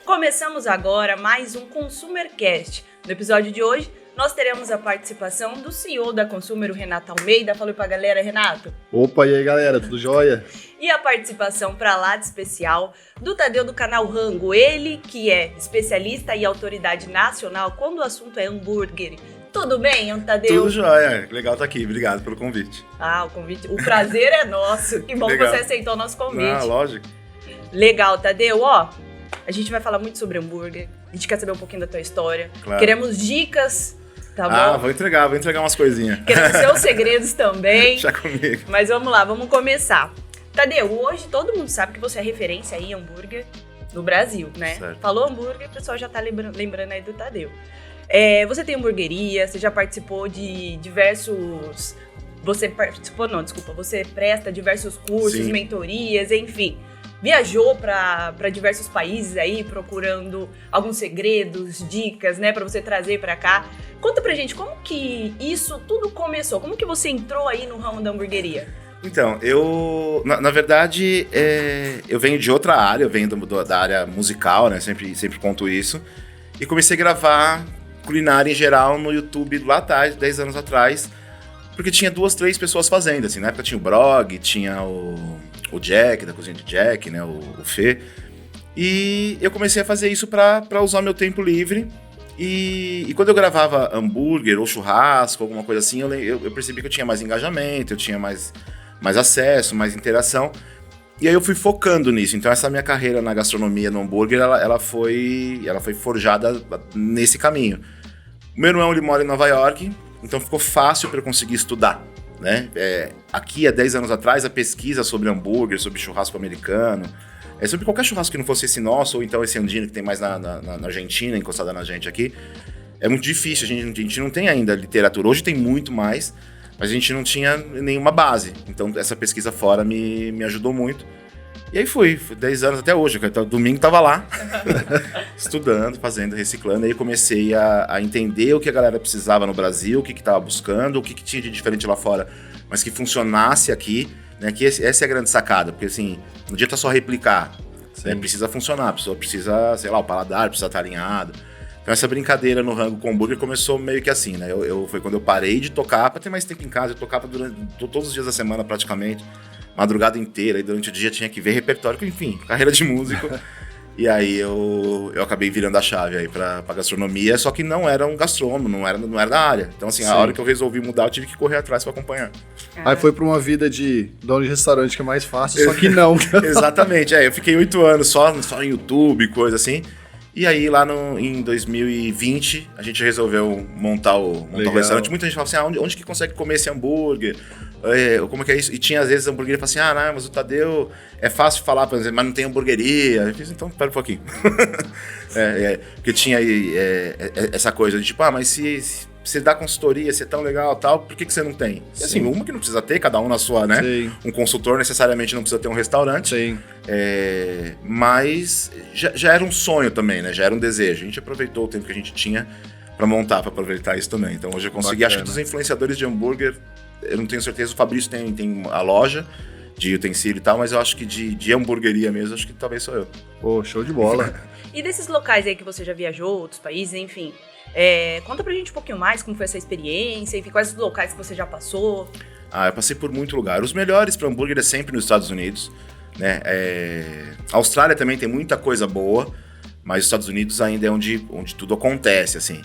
Começamos agora mais um ConsumerCast. No episódio de hoje, nós teremos a participação do CEO da Consumer, o Renato Almeida. Fala pra galera, Renato. Opa, e aí galera, tudo jóia? E a participação pra lá de especial do Tadeu do canal Rango, ele que é especialista e autoridade nacional quando o assunto é hambúrguer. Tudo bem, Tadeu? Tudo jóia, legal estar aqui, obrigado pelo convite. O prazer é nosso. Que bom legal. Que você aceitou o nosso convite. Ah, lógico. Legal, Tadeu, a gente vai falar muito sobre hambúrguer, a gente quer saber um pouquinho da tua história, Claro. Queremos dicas, tá bom? Vou entregar umas coisinhas. Queremos seus segredos também. Deixa comigo. Mas vamos lá, vamos começar. Tadeu, hoje todo mundo sabe que você é referência aí em hambúrguer no Brasil, né? Certo. Falou hambúrguer, o pessoal já tá lembrando aí do Tadeu. Você tem hamburgueria, você já participou de diversos... Você presta diversos cursos, Sim. mentorias, enfim. Viajou para diversos países aí, procurando alguns segredos, dicas, né, para você trazer para cá. Conta pra gente como que isso tudo começou, como que você entrou aí no ramo da hamburgueria? Então, eu, na verdade, eu venho de outra área, eu venho da área musical, né, sempre conto isso, e comecei a gravar culinária em geral no YouTube lá atrás, 10 anos atrás, porque tinha 2, 3 pessoas fazendo, assim, na época tinha o Brog, tinha o Jack, da Cozinha de Jack, né, o Fê, e eu comecei a fazer isso pra usar meu tempo livre, e quando eu gravava hambúrguer ou churrasco, alguma coisa assim, eu percebi que eu tinha mais engajamento, eu tinha mais acesso, mais interação, e aí eu fui focando nisso. Então essa minha carreira na gastronomia, no hambúrguer, ela foi forjada nesse caminho. O meu irmão, ele mora em Nova York, então ficou fácil para eu conseguir estudar, né? Aqui, há 10 anos atrás, a pesquisa sobre hambúrguer, sobre churrasco americano, sobre qualquer churrasco que não fosse esse nosso, ou então esse andino que tem mais na Argentina, encostada na gente aqui, é muito difícil, a gente não tem ainda literatura. Hoje tem muito mais, mas a gente não tinha nenhuma base. Então essa pesquisa fora me ajudou muito. E aí fui 10 anos até hoje, domingo tava lá, estudando, fazendo, reciclando. Aí comecei a entender o que a galera precisava no Brasil, o que tava buscando, o que tinha de diferente lá fora, mas que funcionasse aqui, né? Que essa é a grande sacada, porque assim, não adianta só replicar, né? Precisa funcionar, a pessoa precisa, sei lá, o paladar precisa estar alinhado. Então essa brincadeira no rango com hambúrguer começou meio que assim, né? Foi quando eu parei de tocar, pra ter mais tempo em casa, eu tocava todos os dias da semana praticamente, madrugada inteira, e durante o dia tinha que ver repertório, enfim, carreira de músico. E aí eu acabei virando a chave aí pra gastronomia, só que não era um gastrônomo, não era da área. Então assim, a hora que eu resolvi mudar, eu tive que correr atrás pra acompanhar. Aí foi pra uma vida de dono de restaurante, que é mais fácil, só que não. Exatamente, eu fiquei 8 anos só em YouTube, coisa assim. E aí, lá em 2020, a gente resolveu montar o restaurante. Muita gente fala assim, onde que consegue comer esse hambúrguer? Como é que é isso? E tinha, às vezes, hamburgueria e fala assim, não, mas o Tadeu, é fácil de falar, por exemplo, mas não tem hamburgueria. Eu disse, então, pera um pouquinho. Porque tinha aí essa coisa de tipo, mas se você dá consultoria, se é tão legal e tal, por que você não tem? E assim, uma que não precisa ter, cada um na sua, né? Sim. Um consultor necessariamente não precisa ter um restaurante. Sim. Mas já era um sonho também, né? Já era um desejo. A gente aproveitou o tempo que a gente tinha pra montar, pra aproveitar isso também. Então hoje eu consegui. Bacana. Acho que dos influenciadores de hambúrguer, eu não tenho certeza, o Fabrício tem a loja de utensílio e tal, mas eu acho que de hamburgueria mesmo, acho que talvez sou eu. Pô, show de bola. E desses locais aí que você já viajou, outros países, enfim, conta pra gente um pouquinho mais como foi essa experiência, enfim, quais os locais que você já passou. Eu passei por muito lugar. Os melhores para hambúrguer é sempre nos Estados Unidos, né? A Austrália também tem muita coisa boa, mas os Estados Unidos ainda é onde tudo acontece, assim.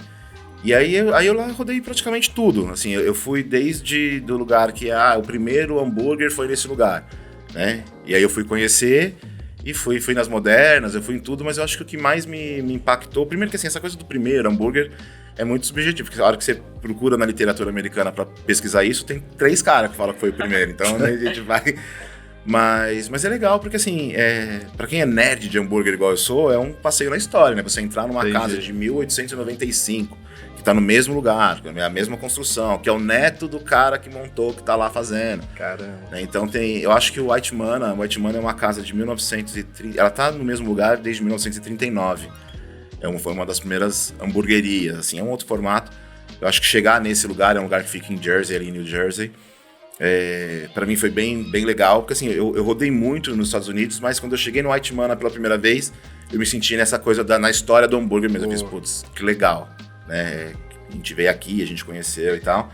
E aí eu lá rodei praticamente tudo, assim, eu fui desde do lugar que o primeiro hambúrguer foi nesse lugar, né? E aí eu fui conhecer e fui nas modernas, eu fui em tudo, mas eu acho que o que mais me impactou, primeiro que assim, essa coisa do primeiro hambúrguer é muito subjetivo, porque a hora que você procura na literatura americana pra pesquisar isso, tem 3 caras que falam que foi o primeiro, então né, a gente vai... Mas é legal porque assim, pra quem é nerd de hambúrguer igual eu sou, é um passeio na história, né? Você entrar numa casa de 1895, que tá no mesmo lugar, é a mesma construção, que é o neto do cara que montou, que tá lá fazendo. Caramba. Né? Então eu acho que o White Manna é uma casa de 1930, ela tá no mesmo lugar desde 1939. Foi uma das primeiras hamburguerias, assim, é um outro formato. Eu acho que chegar nesse lugar, é um lugar que fica em Jersey, ali em New Jersey, Pra mim foi bem legal, porque assim, eu rodei muito nos Estados Unidos, mas quando eu cheguei no White Mana pela primeira vez, eu me senti nessa coisa na história do hambúrguer mesmo. Eu fiz, putz, que legal, né? A gente veio aqui, a gente conheceu e tal.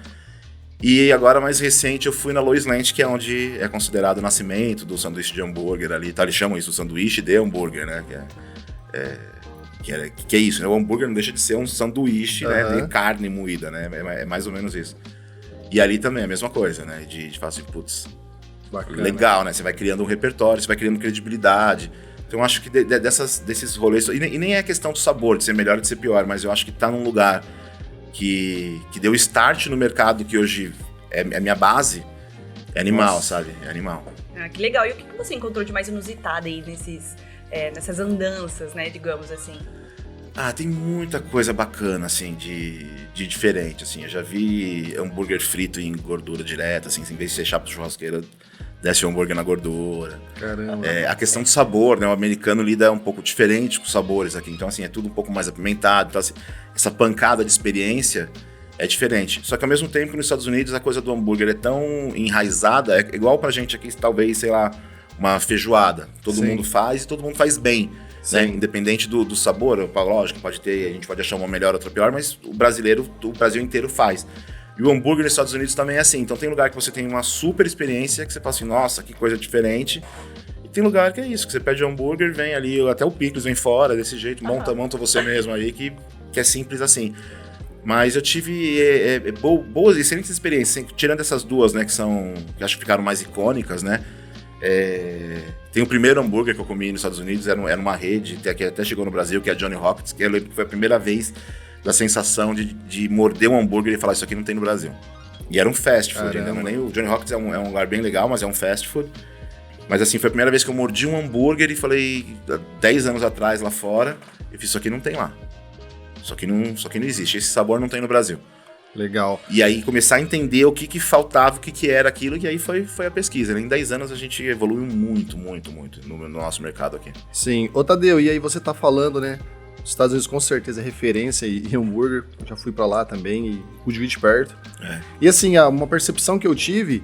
E agora, mais recente, eu fui na Lois Land, que é onde é considerado o nascimento do sanduíche de hambúrguer ali, tá? Eles chamam isso, o sanduíche de hambúrguer, né? Que é isso, né? O hambúrguer não deixa de ser um sanduíche, né? De carne moída, né? É mais ou menos isso. E ali também é a mesma coisa, né? De falar assim, putz, bacana. Legal, né? Você vai criando um repertório, você vai criando credibilidade. Então eu acho que desses rolês... E nem é questão do sabor, de ser melhor ou de ser pior, mas eu acho que tá num lugar que deu start no mercado, que hoje é a minha base, é animal, nossa, sabe? É animal. Ah, que legal. E o que você encontrou de mais inusitado aí nessas andanças, né, digamos assim? Ah, tem muita coisa bacana, assim, de diferente, assim. Eu já vi hambúrguer frito em gordura direta, assim, em vez de ser chapa de churrasqueira, desce o hambúrguer na gordura. Caramba. A questão do sabor, né? O americano lida um pouco diferente com os sabores aqui. Então, assim, é tudo um pouco mais apimentado. Então, assim, essa pancada de experiência é diferente. Só que, ao mesmo tempo, nos Estados Unidos, a coisa do hambúrguer é tão enraizada, é igual pra gente aqui, talvez, sei lá, uma feijoada. Todo mundo faz e todo mundo faz bem. Né? Independente do sabor, lógico, a gente pode achar uma melhor, outra pior, mas o Brasil inteiro faz. E o hambúrguer nos Estados Unidos também é assim. Então tem lugar que você tem uma super experiência, que você fala assim, nossa, que coisa diferente. E tem lugar que é isso, que você pede hambúrguer, vem ali, até o picles vem fora, desse jeito, monta você mesmo aí, que é simples assim. Mas eu tive boas, excelentes experiências, tirando essas duas, né, que acho que ficaram mais icônicas, né. Tem o primeiro hambúrguer que eu comi nos Estados Unidos, era uma rede, que até chegou no Brasil, que é a Johnny Rockets, que eu lembro que foi a primeira vez da sensação de morder um hambúrguer e falar, isso aqui não tem no Brasil. E era um fast food, ainda não é nem o Johnny Rockets é um lugar bem legal, mas é um fast food. Mas assim, foi a primeira vez que eu mordi um hambúrguer e falei, 10 anos atrás lá fora, eu fiz, isso aqui não tem lá. Isso aqui não existe, esse sabor não tem no Brasil. Legal. E aí começar a entender o que faltava, o que era aquilo, e aí foi a pesquisa. Né? Em 10 anos a gente evoluiu muito no nosso mercado aqui. Sim. Ô Tadeu, e aí você tá falando, né? Os Estados Unidos com certeza é referência em hambúrguer. Eu já fui pra lá também e pude vir de perto. E assim, uma percepção que eu tive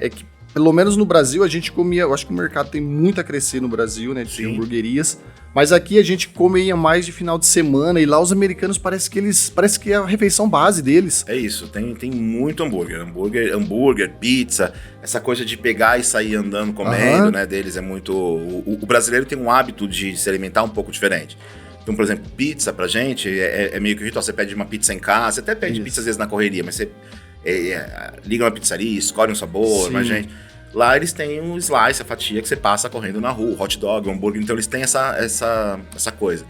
é que, pelo menos no Brasil, a gente comia... Eu acho que o mercado tem muito a crescer no Brasil, né? De hamburguerias. Mas aqui a gente comia mais de final de semana e lá os americanos parece que é a refeição base deles. É isso, tem muito hambúrguer, pizza, essa coisa de pegar e sair andando, comendo, né, deles é muito... O brasileiro tem um hábito de se alimentar um pouco diferente. Então, por exemplo, pizza pra gente é meio que ritual, você pede uma pizza em casa, você até pede pizza às vezes na correria, mas você liga uma pizzaria, escolhe um sabor, mas gente... Lá eles têm um slice, a fatia que você passa correndo na rua, hot dog, hambúrguer, então eles têm essa coisa.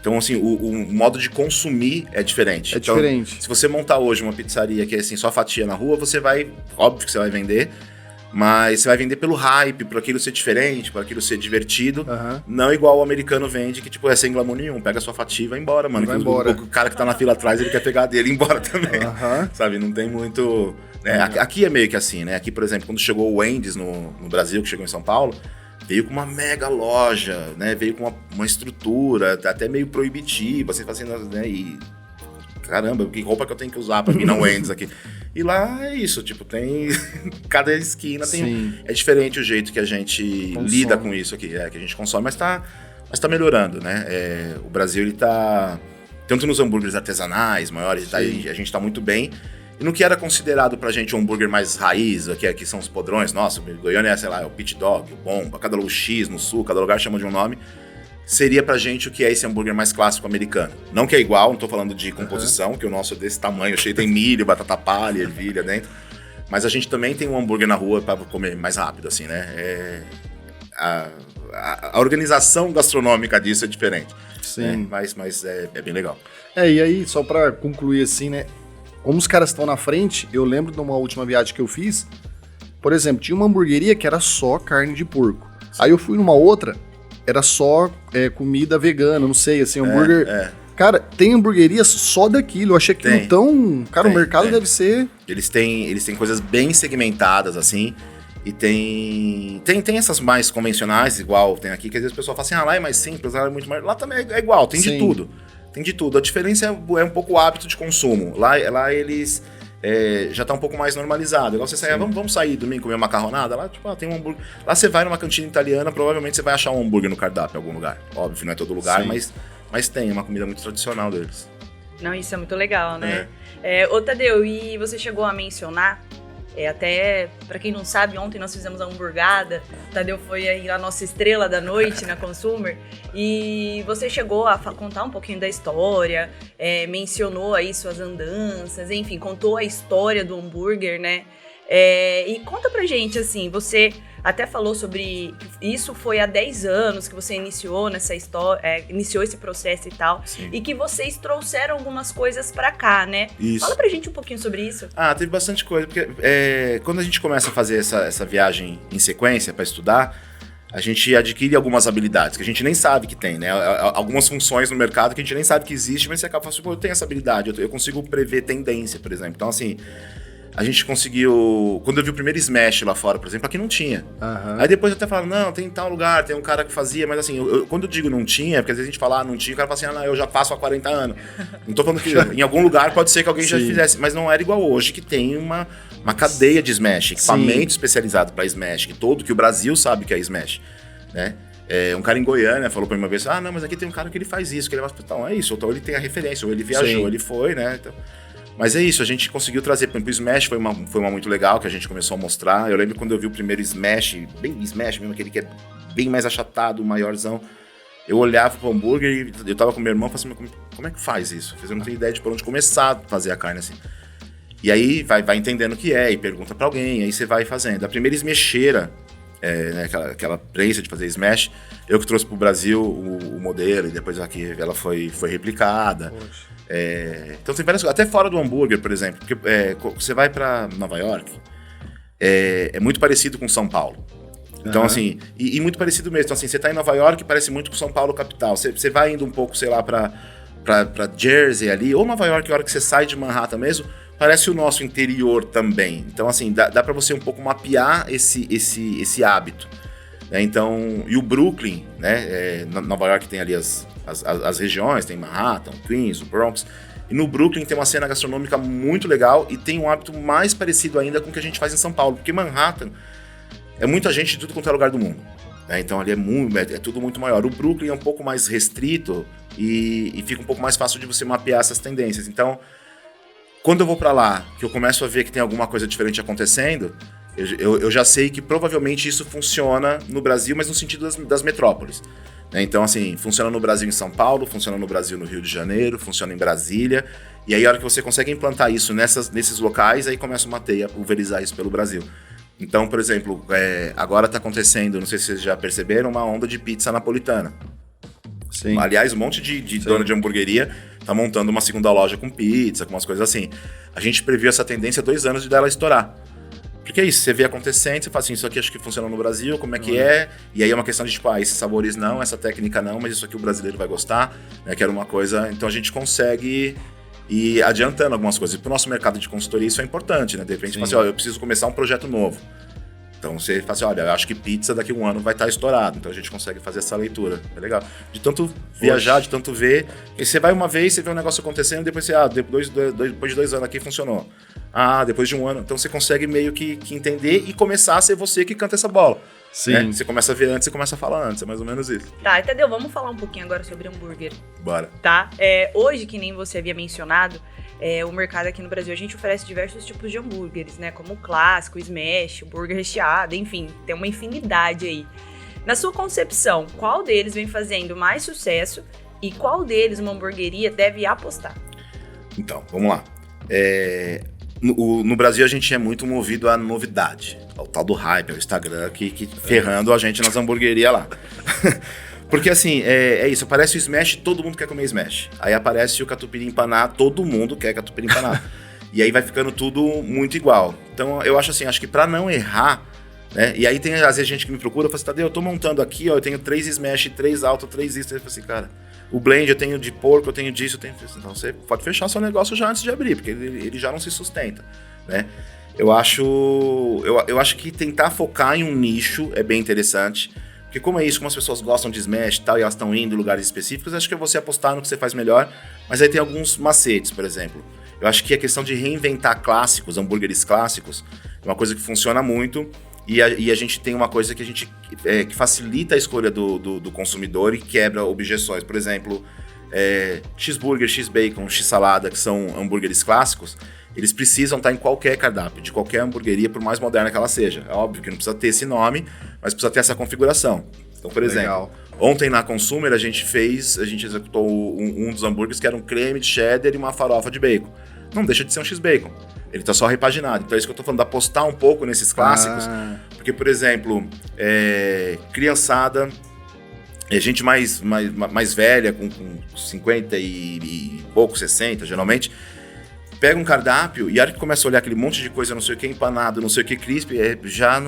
Então, assim, o modo de consumir é diferente. Então, diferente. Se você montar hoje uma pizzaria que é assim, só fatia na rua, óbvio que você vai vender, mas você vai vender pelo hype, por aquilo ser diferente, por aquilo ser divertido, não igual o americano vende, que tipo, é sem glamour nenhum, pega a sua fatia e vai embora, mano. Vai embora. O cara que tá na fila atrás, ele quer pegar dele e ir embora também, sabe? Não tem muito... Aqui é meio que assim, né? Aqui, por exemplo, quando chegou o Wendy's no Brasil, que chegou em São Paulo, veio com uma mega loja, né? Veio com uma estrutura até meio proibitiva, assim, fazendo, né? E caramba, que roupa que eu tenho que usar pra vir na Wendy's aqui? E lá é isso, tipo, tem... Cada esquina tem... É diferente o jeito que a gente lida com isso aqui, que a gente consome, mas tá melhorando, né? O Brasil, ele tá... Tanto nos hambúrgueres artesanais, maiores, a gente tá muito bem. E no que era considerado pra gente um hambúrguer mais raiz, que são os podrões, nossa, o Goiânia é, sei lá, o Pit Dog, o Bomba, cada lugar X no sul, cada lugar chama de um nome, seria pra gente o que é esse hambúrguer mais clássico americano. Não que é igual, não tô falando de composição, que o nosso é desse tamanho, cheio, tem milho, batata palha, ervilha dentro, mas a gente também tem um hambúrguer na rua pra comer mais rápido, assim, né? A organização gastronômica disso é diferente. Sim. Mas é bem legal. E aí, só pra concluir assim, né? Como os caras estão na frente, eu lembro de uma última viagem que eu fiz, por exemplo, tinha uma hamburgueria que era só carne de porco. Aí eu fui numa outra, era só comida vegana, não sei, assim, hambúrguer... Cara, tem hamburguerias só daquilo, eu achei aquilo tão... Cara, o mercado deve ser... Eles têm coisas bem segmentadas, assim, e tem essas mais convencionais, igual tem aqui, que às vezes o pessoal fala assim, lá é mais simples, lá é muito mais... Lá também é igual, tem de tudo. Tem de tudo. A diferença é um pouco o hábito de consumo. Lá eles já tá um pouco mais normalizado. Igual você sair, vamos sair domingo comer uma macarronada? Lá, tipo, tem um hambúrguer. Lá você vai numa cantina italiana, provavelmente você vai achar um hambúrguer no cardápio em algum lugar. Óbvio, não é todo lugar, mas tem, é uma comida muito tradicional deles. Não, isso é muito legal, né? Ô, Tadeu, e você chegou a mencionar, até, pra quem não sabe, ontem nós fizemos a hamburgada, o Tadeu foi aí a nossa estrela da noite na Consumer, e você chegou a contar um pouquinho da história, mencionou aí suas andanças, enfim, contou a história do hambúrguer, né? E conta pra gente, assim, você até falou sobre isso, foi há 10 anos que você iniciou nessa história, iniciou esse processo e tal, Sim. e que vocês trouxeram algumas coisas pra cá, né? Isso. Fala pra gente um pouquinho sobre isso. Teve bastante coisa, porque quando a gente começa a fazer essa viagem em sequência pra estudar, a gente adquire algumas habilidades que a gente nem sabe que tem, né? Algumas funções no mercado que a gente nem sabe que existe, mas você acaba falando assim, pô, eu tenho essa habilidade, eu consigo prever tendência, por exemplo. Então, assim, a gente conseguiu... Quando eu vi o primeiro Smash lá fora, por exemplo, aqui não tinha. Uhum. Aí depois eu até falo, não, tem tal lugar, tem um cara que fazia, mas assim, quando eu digo não tinha, porque às vezes a gente fala, não tinha, o cara fala assim, não, eu já faço há 40 anos. Não tô falando que em algum lugar pode ser que alguém já fizesse, mas não era igual hoje, que tem uma cadeia de Smash, equipamento especializado para Smash, que o Brasil sabe que é Smash, né? Um cara em Goiânia falou pra mim uma vez, não, mas aqui tem um cara que ele faz isso, que ele vai... Então é isso, então ele tem a referência, ou ele viajou, ele foi, né? Então... Mas é isso, a gente conseguiu trazer, por exemplo, o Smash foi uma muito legal, que a gente começou a mostrar. Eu lembro quando eu vi o primeiro Smash, bem Smash mesmo, aquele que é bem mais achatado, maiorzão. Eu olhava pro hambúrguer e eu tava com meu irmão e falei assim, como é que faz isso? Eu não tenho ideia de por onde começar a fazer a carne assim. E aí vai entendendo o que é, e pergunta pra alguém, aí você vai fazendo. A primeira smasheira, né, aquela prensa de fazer Smash, eu que trouxe pro Brasil o modelo, e depois aqui ela foi replicada. Poxa. Então tem várias coisas, até fora do hambúrguer, por exemplo, porque você vai pra Nova York, é muito parecido com São Paulo. Então, assim, e muito parecido mesmo. Então, assim, você tá em Nova York, parece muito com São Paulo capital. Você vai indo um pouco, sei lá, pra Jersey ali, ou Nova York, a hora que você sai de Manhattan mesmo, parece o nosso interior também. Então, assim, dá pra você um pouco mapear esse hábito. Né? Então, e o Brooklyn, né? Nova York tem ali as regiões, tem Manhattan, Queens, o Bronx. E no Brooklyn tem uma cena gastronômica muito legal e tem um hábito mais parecido ainda com o que a gente faz em São Paulo. Porque Manhattan é muita gente de tudo quanto é lugar do mundo. Né? Então ali é tudo muito maior. O Brooklyn é um pouco mais restrito e fica um pouco mais fácil de você mapear essas tendências. Então, quando eu vou pra lá, que eu começo a ver que tem alguma coisa diferente acontecendo, eu já sei que provavelmente isso funciona no Brasil, mas no sentido das metrópoles. Então, assim, funciona no Brasil em São Paulo, funciona no Brasil no Rio de Janeiro, funciona em Brasília. E aí, a hora que você consegue implantar isso nesses locais, aí começa uma teia a pulverizar isso pelo Brasil. Então, por exemplo, agora está acontecendo, não sei se vocês já perceberam, uma onda de pizza napolitana. Sim. Aliás, um monte de dono de hamburgueria está montando uma segunda loja com pizza, com umas coisas assim. A gente previu essa tendência há 2 anos de dela estourar. Porque é isso, você vê acontecendo, você fala assim, isso aqui acho que funciona no Brasil, como é que é? E aí é uma questão de, tipo, esses sabores não, essa técnica não, mas isso aqui o brasileiro vai gostar, né? Que era uma coisa... Então a gente consegue ir adiantando algumas coisas. E pro nosso mercado de consultoria isso é importante, né? De repente, você fala assim, eu preciso começar um projeto novo. Então você fala assim, olha, eu acho que pizza daqui a 1 ano vai estar estourado. Então a gente consegue fazer essa leitura. É legal. De tanto viajar, de tanto ver. E você vai uma vez, você vê um negócio acontecendo, depois você, depois de 2 anos aqui funcionou. Depois de 1 ano. Então você consegue meio que entender e começar a ser você que canta essa bola. Sim. Né? Você começa a ver antes e começa a falar antes. É mais ou menos isso. Tá, entendeu? Vamos falar um pouquinho agora sobre hambúrguer. Bora. Tá? Hoje, que nem você havia mencionado, o mercado aqui no Brasil, a gente oferece diversos tipos de hambúrgueres, né? Como o clássico, o smash, o hambúrguer recheado, enfim, tem uma infinidade aí. Na sua concepção, qual deles vem fazendo mais sucesso e qual deles uma hamburgueria deve apostar? Então, vamos lá. No Brasil a gente é muito movido à novidade, ao tal do hype, ao Instagram, que ferrando a gente nas hamburguerias lá. Porque assim, é isso, aparece o smash, todo mundo quer comer smash. Aí aparece o catupiry empanado, todo mundo quer catupiry empanado. E aí vai ficando tudo muito igual. Então eu acho assim, acho que pra não errar, né? E aí tem às vezes gente que me procura, fala assim, Tadeu, eu tô montando aqui, eu tenho 3 smash, 3 alto, 3 isso. Eu falo assim, cara, o blend eu tenho de porco, eu tenho disso, eu tenho... Então você pode fechar seu negócio já antes de abrir, porque ele já não se sustenta, né? Eu acho que tentar focar em um nicho é bem interessante. Porque como é isso, como as pessoas gostam de smash e tal, e elas estão indo em lugares específicos, acho que é você apostar no que você faz melhor, mas aí tem alguns macetes, por exemplo. Eu acho que a questão de reinventar clássicos, hambúrgueres clássicos, é uma coisa que funciona muito. E a gente tem uma coisa que que facilita a escolha do consumidor e quebra objeções. Por exemplo, cheeseburger, x-bacon, x-salada, que são hambúrgueres clássicos, eles precisam estar em qualquer cardápio, de qualquer hamburgueria, por mais moderna que ela seja. É óbvio que não precisa ter esse nome, mas precisa ter essa configuração. Então, por exemplo, ontem na Consumer a gente executou um dos hambúrgueres que era um creme de cheddar e uma farofa de bacon. Não deixa de ser um x-bacon. Ele tá só repaginado. Então é isso que eu tô falando, de apostar um pouco nesses clássicos. Porque, por exemplo, criançada, gente mais velha, com 50 e pouco, 60, geralmente, pega um cardápio e a hora que começa a olhar aquele monte de coisa, não sei o que, empanado, não sei o que, crisp, já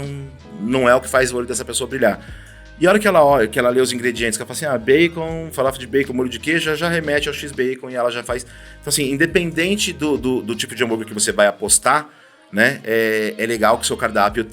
não é o que faz o olho dessa pessoa brilhar. E a hora que ela lê os ingredientes, que ela fala assim, bacon, farofa de bacon, molho de queijo, já remete ao x-bacon e ela já faz... Então, assim, independente do tipo de hambúrguer que você vai apostar, né, é legal que o seu cardápio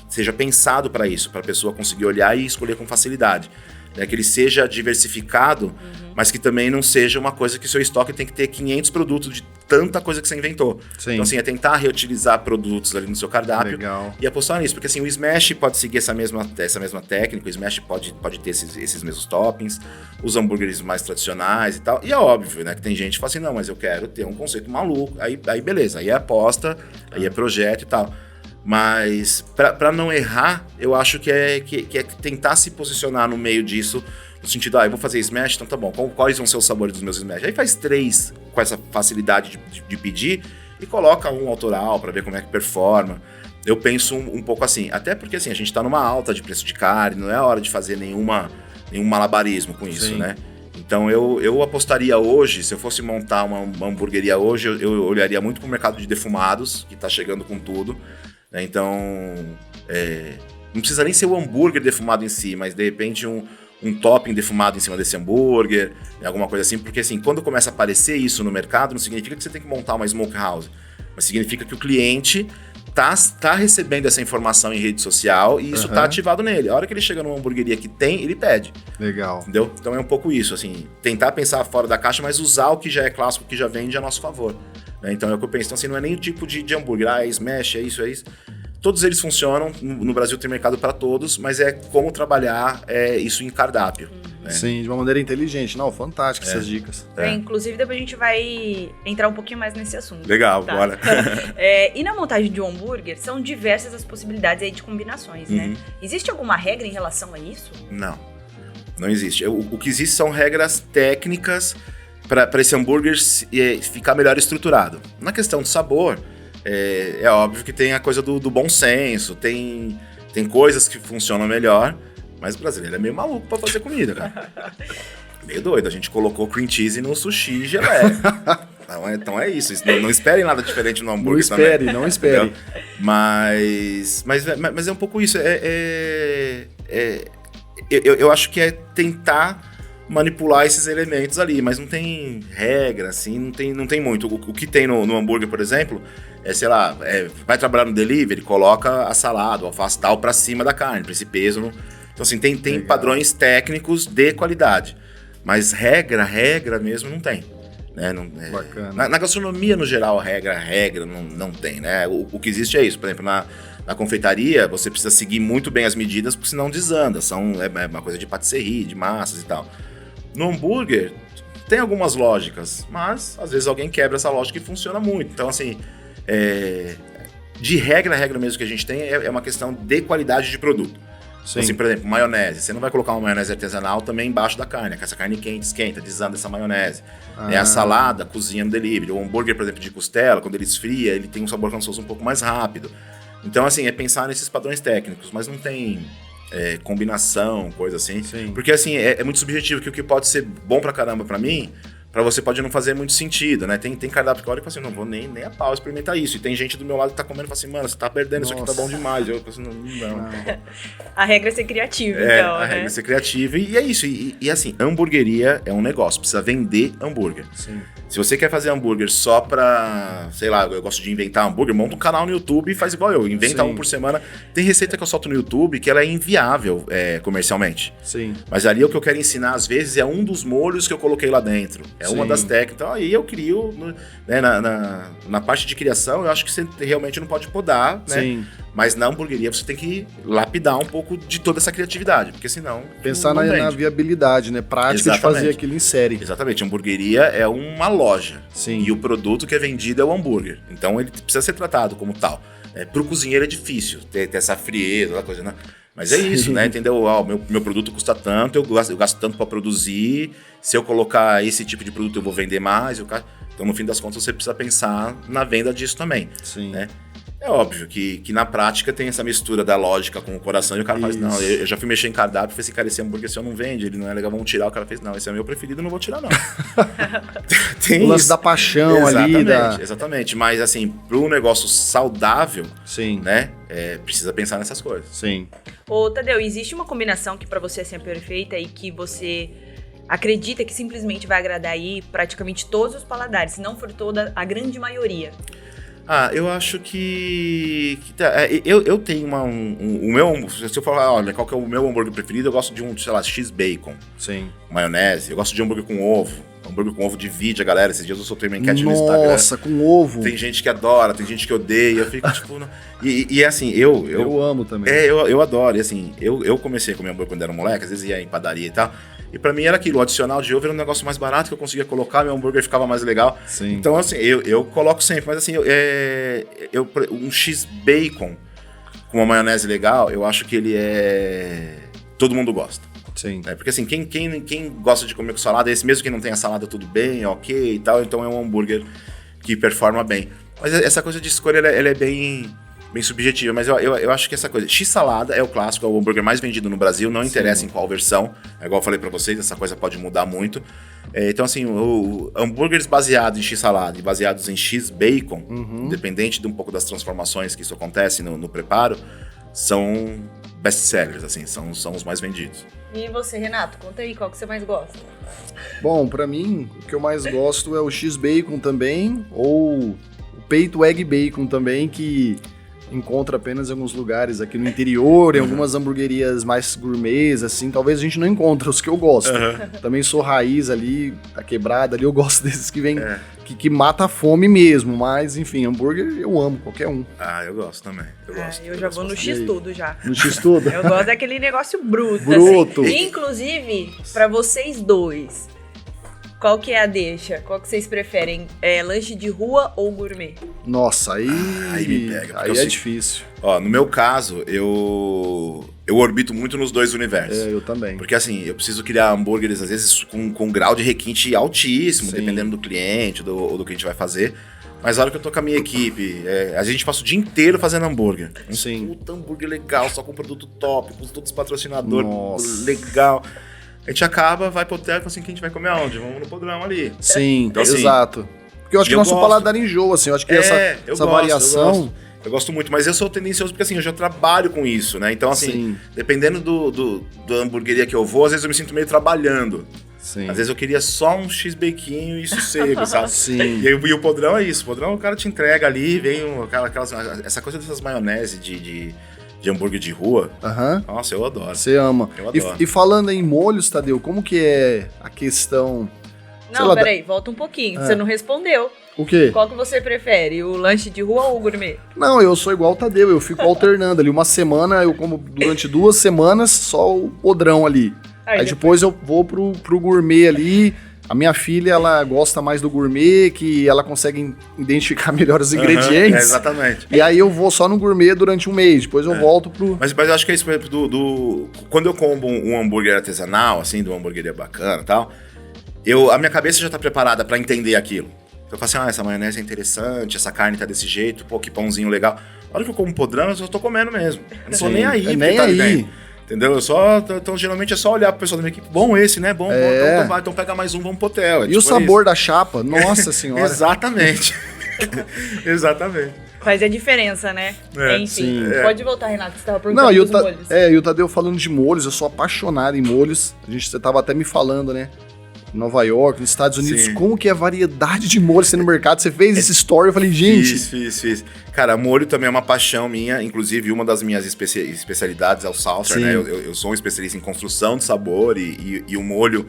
seja pensado para isso, para a pessoa conseguir olhar e escolher com facilidade. Que ele seja diversificado, mas que também não seja uma coisa que o seu estoque tem que ter 500 produtos de tanta coisa que você inventou. Sim. Então, assim, é tentar reutilizar produtos ali no seu cardápio e apostar nisso. Porque, assim, o Smash pode seguir essa mesma técnica, o Smash pode ter esses mesmos toppings, os hambúrgueres mais tradicionais e tal. E é óbvio, né, que tem gente que fala assim, não, mas eu quero ter um conceito maluco. Aí beleza, aí é aposta, aí é projeto e tal. Mas, para não errar, eu acho que é tentar se posicionar no meio disso, no sentido, eu vou fazer Smash, então tá bom, quais vão ser os sabores dos meus Smash? Aí faz 3 com essa facilidade de pedir e coloca um autoral para ver como é que performa. Eu penso um pouco assim, até porque assim, a gente tá numa alta de preço de carne, não é hora de fazer nenhum malabarismo com isso, Sim. né? Então eu apostaria hoje, se eu fosse montar uma hamburgueria hoje, eu olharia muito pro mercado de defumados, que tá chegando com tudo. Então, não precisa nem ser o hambúrguer defumado em si, mas de repente um topping defumado em cima desse hambúrguer, alguma coisa assim, porque assim, quando começa a aparecer isso no mercado, não significa que você tem que montar uma smokehouse, mas significa que o cliente tá recebendo essa informação em rede social e isso tá ativado nele. A hora que ele chega numa hamburgueria que tem, ele pede. Legal. Entendeu? Então é um pouco isso, assim, tentar pensar fora da caixa, mas usar o que já é clássico, o que já vende a nosso favor. Então é o que eu penso. Então, assim, não é nem o tipo de hambúrguer, Smash, é isso. Todos eles funcionam, no Brasil tem mercado para todos, mas é como trabalhar isso em cardápio. Né? Sim, de uma maneira inteligente. Não, fantástico essas dicas. Inclusive, depois a gente vai entrar um pouquinho mais nesse assunto. Legal, tá? Bora. E na montagem de um hambúrguer, são diversas as possibilidades aí de combinações, né? Existe alguma regra em relação a isso? Não existe. O que existe são regras técnicas para esse hambúrguer ficar melhor estruturado. Na questão de sabor, é óbvio que tem a coisa do bom senso, tem coisas que funcionam melhor, mas o brasileiro é meio maluco para fazer comida, cara. Meio doido. A gente colocou cream cheese no sushi e geleia. Então é isso. Não esperem nada diferente no hambúrguer também. Não espere. Mas é um pouco isso. Eu acho que é tentar manipular esses elementos ali, mas não tem regra, assim, não tem muito. O que tem no hambúrguer, por exemplo, sei lá, vai trabalhar no delivery, coloca a salada, o alface tal pra cima da carne, pra esse peso. Então, assim, tem padrões técnicos de qualidade, mas regra mesmo não tem. Né? Bacana. Na gastronomia, no geral, regra não tem, né? O que existe é isso, por exemplo, na confeitaria, você precisa seguir muito bem as medidas, porque senão desanda. É uma coisa de patisserie, de massas e tal. No hambúrguer, tem algumas lógicas, mas às vezes alguém quebra essa lógica e funciona muito. Então, assim, de regra mesmo que a gente tem é uma questão de qualidade de produto. Então, assim, por exemplo, maionese. Você não vai colocar uma maionese artesanal também embaixo da carne, que essa carne quente esquenta, desanda essa maionese. A salada, cozinha no delivery. O hambúrguer, por exemplo, de costela, quando ele esfria, ele tem um sabor cansoso um pouco mais rápido. Então, assim, é pensar nesses padrões técnicos, mas não tem combinação, coisa assim. Sim. Porque, assim, é muito subjetivo, que o que pode ser bom pra caramba pra mim, pra você pode não fazer muito sentido, né? Tem cardápio que olha e fala assim, não vou nem a pau experimentar isso. E tem gente do meu lado que tá comendo e fala assim, mano, você tá perdendo, Isso aqui tá bom demais. Eu falo assim, não. A regra é ser criativa, então, a regra é ser criativa e é isso. E assim, hamburgueria é um negócio, precisa vender hambúrguer. Sim. Se você quer fazer hambúrguer só pra, sei lá, eu gosto de inventar hambúrguer, monta um canal no YouTube e faz igual eu, inventa um por semana. Tem receita que eu solto no YouTube que ela é inviável comercialmente. Sim. Mas ali o que eu quero ensinar, às vezes, é um dos molhos que eu coloquei lá dentro. É uma das técnicas. Então aí eu crio, né, na parte de criação, eu acho que você realmente não pode podar, né? Sim. Mas na hamburgueria você tem que lapidar um pouco de toda essa criatividade, porque senão Pensar não na vende. viabilidade, né? Prática de fazer aquilo em série. Exatamente, a hamburgueria é uma loja. Sim. E o produto que é vendido é o hambúrguer. Então ele precisa ser tratado como tal. Pro cozinheiro é difícil ter essa frieza, aquela coisa, né? Mas é isso, né? Entendeu? Meu produto custa tanto, eu gasto tanto para produzir. Se eu colocar esse tipo de produto, eu vou vender mais. Então, no fim das contas, você precisa pensar na venda disso também. Sim. Né? É óbvio que na prática tem essa mistura da lógica com o coração e o cara faz, não, eu já fui mexer em cardápio e falei assim, cara, esse hambúrguer se eu não vende, ele não é legal, vamos tirar. O cara fez, não, esse é meu preferido, eu não vou tirar não. Tem o lance isso. da paixão ali. Exatamente, mas assim, para um negócio saudável, sim, né, precisa pensar nessas coisas. Sim. Ô, Tadeu, existe uma combinação que pra você é sempre perfeita e que você acredita que simplesmente vai agradar aí praticamente todos os paladares, se não for toda, a grande maioria? Eu acho que eu tenho o meu, se eu falar, olha, qual que é o meu hambúrguer preferido, eu gosto de sei lá, X-Bacon. Sim. Maionese, eu gosto de hambúrguer com ovo. Hambúrguer com ovo divide a galera. Esses dias eu soltei uma enquete no Instagram. Nossa, com ovo. Tem gente que adora, tem gente que odeia. Eu fico tipo... E assim, eu amo também. Eu adoro. E assim, eu comecei a comer hambúrguer quando era moleque, às vezes ia em padaria e tal. E pra mim era aquilo, o adicional de ovo era um negócio mais barato que eu conseguia colocar, meu hambúrguer ficava mais legal. Sim. Então assim, eu coloco sempre. Mas assim, um X-Bacon com uma maionese legal, eu acho que ele todo mundo gosta. Sim. Porque assim, quem gosta de comer com salada, esse mesmo que não tem a salada tudo bem, ok e tal, então é um hambúrguer que performa bem. Mas essa coisa de escolha, ela é bem subjetiva, mas eu acho que essa coisa, X-salada é o clássico, é o hambúrguer mais vendido no Brasil, não interessa em qual versão, igual eu falei pra vocês, essa coisa pode mudar muito. Então assim, hambúrgueres baseados em X-salada e baseados em X-bacon, independente de um pouco das transformações que isso acontece no preparo, são best-sellers, assim, são os mais vendidos. E você, Renato, conta aí, qual que você mais gosta? Bom, pra mim, o que eu mais gosto é o X-bacon também, ou o peito egg bacon também, que encontra apenas em alguns lugares aqui no interior, em algumas hamburguerias mais gourmets, assim, talvez a gente não encontre os que eu gosto. Também sou raiz ali, a quebrada ali, eu gosto desses que vem, que mata a fome mesmo, mas enfim, hambúrguer eu amo, qualquer um. Eu gosto também, eu já vou no X-tudo já. No X-tudo? Eu gosto daquele negócio bruto. Bruto. Assim. Inclusive, pra vocês dois, qual que é a deixa? Qual que vocês preferem? Lanche de rua ou gourmet? Nossa, aí me pega. Aí é difícil. Ó, no meu caso, eu orbito muito nos dois universos. Eu também. Porque assim, eu preciso criar hambúrgueres, às vezes, com um grau de requinte altíssimo, dependendo do cliente ou do que a gente vai fazer. Mas a hora que eu tô com a minha equipe, a gente passa o dia inteiro fazendo hambúrguer. Sim. Puta hambúrguer legal, só com produto top, com todos os patrocinadores, Nossa. legal. A gente acaba, vai pro hotel e fala assim, que a gente vai comer aonde? Vamos no podrão ali. Sim, então, assim, exato. Porque eu acho que o nosso paladar enjoa, assim, eu acho que essa variação... Eu gosto muito, mas eu sou tendencioso porque assim, eu já trabalho com isso, né? Então assim, dependendo do hamburgueria que eu vou, às vezes eu me sinto meio trabalhando. Sim. Às vezes eu queria só um X-bequinho e sossego, sabe? Sim. E o podrão é isso, o podrão o cara te entrega ali, vem essa coisa dessas maionese de hambúrguer de rua. Nossa, eu adoro. Você ama. Eu adoro. E falando em molhos, Tadeu, como que é a questão... Não, peraí, volta um pouquinho, você não respondeu. O quê? Qual que você prefere, o lanche de rua ou o gourmet? Não, eu sou igual o Tadeu, eu fico alternando ali. Uma semana eu como durante 2 semanas só o podrão ali. Aí depois eu vou pro gourmet ali. A minha filha, ela gosta mais do gourmet, que ela consegue identificar melhor os ingredientes. Exatamente. E aí eu vou só no gourmet durante um mês, depois eu volto pro... Mas eu acho que é isso, por exemplo, quando eu como um hambúrguer artesanal, assim, de uma hamburgueria bacana e tal, a minha cabeça já tá preparada pra entender aquilo. Então eu falo assim, essa maionese é interessante, essa carne tá desse jeito, pô, que pãozinho legal. A hora que eu como podrão, eu só tô comendo mesmo. Eu não tô nem aí. Nem aí. Entendeu? Então, geralmente é só olhar pro pessoal da minha equipe. Bom esse, né? Bom, então pega mais um, vamos pro hotel. E tipo o sabor da chapa? Nossa senhora. Exatamente. Exatamente. Faz a diferença, né? Enfim, pode voltar, Renato, que você tava perguntando dos molhos. E o Tadeu falando de molhos, eu sou apaixonado em molhos. Você tava até me falando, né? Em Nova York, nos Estados Unidos, como que é a variedade de molhos tem no mercado. Você fez esse story, eu falei, gente... Fiz. Cara, molho também é uma paixão minha, inclusive uma das minhas especialidades é o salsa, né? Eu sou um especialista em construção de sabor e o molho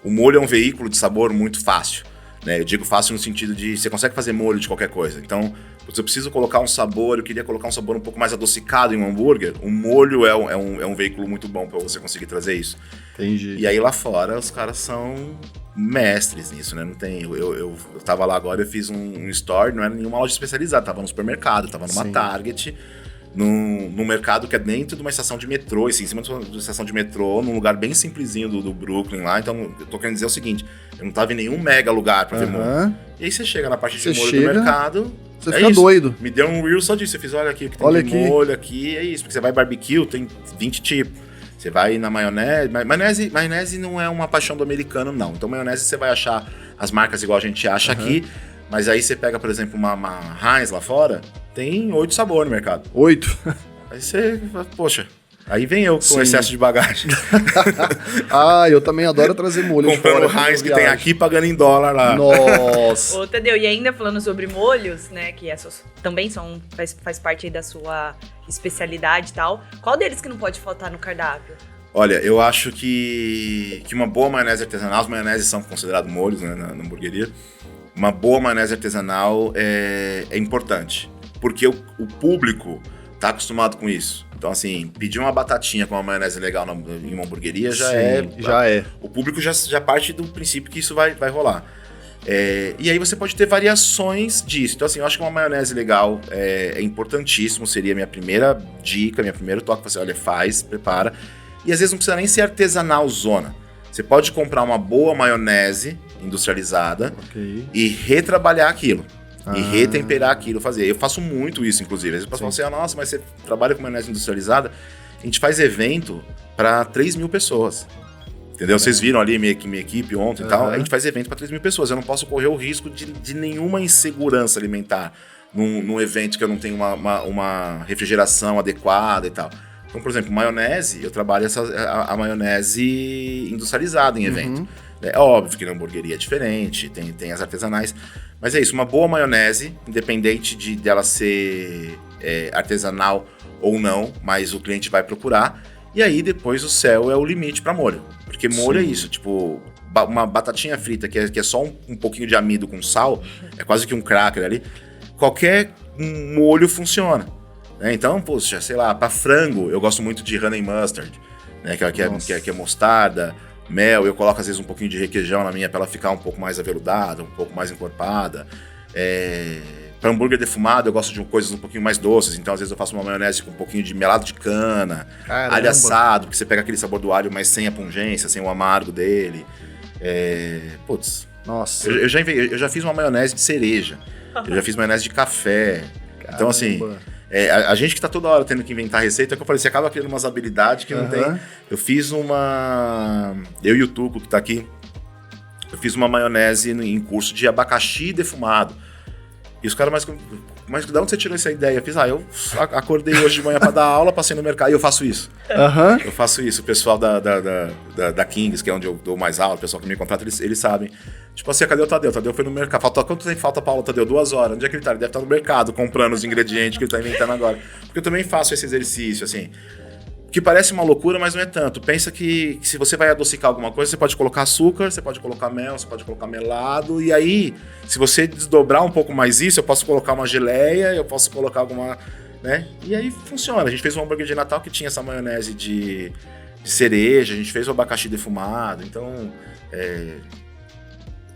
o molho é um veículo de sabor muito fácil. Né? Eu digo fácil no sentido de você consegue fazer molho de qualquer coisa. Então, se eu preciso colocar um sabor, eu queria colocar um sabor um pouco mais adocicado em um hambúrguer, o molho é um veículo muito bom para você conseguir trazer isso. Entendi. E aí lá fora os caras são mestres nisso, né? Não tem. Eu tava lá agora, eu fiz um store, não era nenhuma loja especializada, tava no supermercado, tava numa Target, num mercado que é dentro de uma estação de metrô, assim, em cima de uma estação de metrô, num lugar bem simplesinho do Brooklyn lá. Então, eu tô querendo dizer o seguinte, eu não tava em nenhum mega lugar pra ver molho. E aí você chega na parte de molho do mercado... Você fica doido. Me deu um reel só disso. Eu fiz, olha aqui o que tem de molho aqui, é isso. Porque você vai barbecue, tem 20 tipos. Você vai na maionese. Maionese não é uma paixão do americano, não. Então, maionese você vai achar as marcas igual a gente acha aqui. Mas aí você pega, por exemplo, uma Heinz lá fora, tem 8 sabores no mercado. 8? Aí você, poxa... Aí vem eu com excesso de bagagem. Eu também adoro trazer molho de fora. Comprando o Heinz que tem aqui, pagando em dólar lá. Nossa. Ô, Tadeu, e ainda falando sobre molhos, né, que também faz parte aí da sua especialidade e tal, qual deles que não pode faltar no cardápio? Olha, eu acho que uma boa maionese artesanal, as maioneses são consideradas molhos, né, na hamburgueria, uma boa maionese artesanal é importante, porque o público tá acostumado com isso. Então, assim, pedir uma batatinha com uma maionese legal em uma hamburgueria já é. O público já parte do princípio que isso vai rolar. E aí você pode ter variações disso. Então, assim, eu acho que uma maionese legal é importantíssimo. Seria a minha primeira dica, meu primeiro toque pra você, olha, prepara. E às vezes não precisa nem ser artesanal zona. Você pode comprar uma boa maionese industrializada e retrabalhar aquilo. E retemperar aquilo, fazer. Eu faço muito isso, inclusive. Às vezes o pessoal fala assim, nossa, mas você trabalha com maionese industrializada? A gente faz evento para 3 mil pessoas. Entendeu? Vocês viram ali minha equipe ontem e tal. A gente faz evento para 3 mil pessoas. Eu não posso correr o risco de nenhuma insegurança alimentar num evento que eu não tenho uma refrigeração adequada e tal. Então, por exemplo, maionese, eu trabalho a maionese industrializada em evento. É óbvio que na hamburgueria é diferente, tem as artesanais. Mas é isso, uma boa maionese, independente dela ser artesanal ou não, mas o cliente vai procurar. E aí depois o céu é o limite para molho. Porque molho é isso, tipo, uma batatinha frita que é só um pouquinho de amido com sal, é quase que um cracker ali. Qualquer molho funciona. Né? Então, poxa, sei lá, para frango eu gosto muito de honey mustard, né? que é mostarda. Mel, eu coloco às vezes um pouquinho de requeijão na minha pra ela ficar um pouco mais aveludada, um pouco mais encorpada. Para hambúrguer defumado eu gosto de coisas um pouquinho mais doces, então às vezes eu faço uma maionese com um pouquinho de melado de cana, alho assado, porque você pega aquele sabor do alho, mas sem a pungência, sem o amargo dele. Nossa. Eu já fiz uma maionese de cereja, eu já fiz maionese de café. Caramba. Então assim... a gente que tá toda hora tendo que inventar receita, que eu falei, você acaba criando umas habilidades que não tem. Eu fiz eu e o Tuco, que tá aqui, eu fiz uma maionese em curso de abacaxi defumado. E os caras, mas de onde você tirou essa ideia? Eu fiz, eu acordei hoje de manhã pra dar aula, passei no mercado e eu faço isso. Eu faço isso. O pessoal da Kings, que é onde eu dou mais aula, o pessoal que me contrata, eles sabem. Tipo assim, cadê o Tadeu? O Tadeu foi no mercado. Quanto tempo falta pra aula, Tadeu? 2 horas. Onde é que ele tá? Ele deve estar no mercado comprando os ingredientes que ele tá inventando agora. Porque eu também faço esse exercício, assim. Que parece uma loucura, mas não é tanto. Pensa que se você vai adocicar alguma coisa, você pode colocar açúcar, você pode colocar mel, você pode colocar melado, e aí, se você desdobrar um pouco mais isso, eu posso colocar uma geleia, eu posso colocar alguma... né? E aí funciona. A gente fez um hambúrguer de Natal que tinha essa maionese de cereja, a gente fez o abacaxi defumado, então...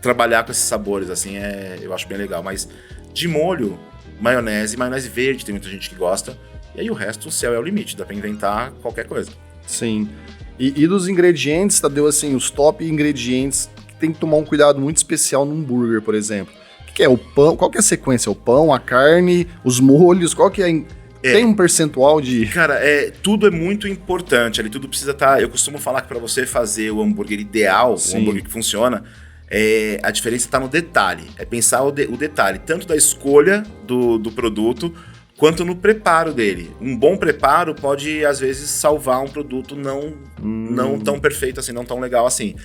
trabalhar com esses sabores, assim, eu acho bem legal. Mas de molho, maionese verde, tem muita gente que gosta. E aí o resto, o céu é o limite, dá pra inventar qualquer coisa. Sim. E dos ingredientes, Tadeu, assim, os top ingredientes que tem que tomar um cuidado muito especial num hambúrguer, por exemplo. O que é o pão? Qual que é a sequência? O pão, a carne, os molhos? Qual que é... Tem um percentual de... Cara, tudo é muito importante ali, tudo precisa estar... Eu costumo falar que pra você fazer o hambúrguer ideal, o hambúrguer que funciona, a diferença está no detalhe. É pensar o detalhe, tanto da escolha do produto, quanto no preparo dele. Um bom preparo pode, às vezes, salvar um produto não tão perfeito assim, não tão legal assim.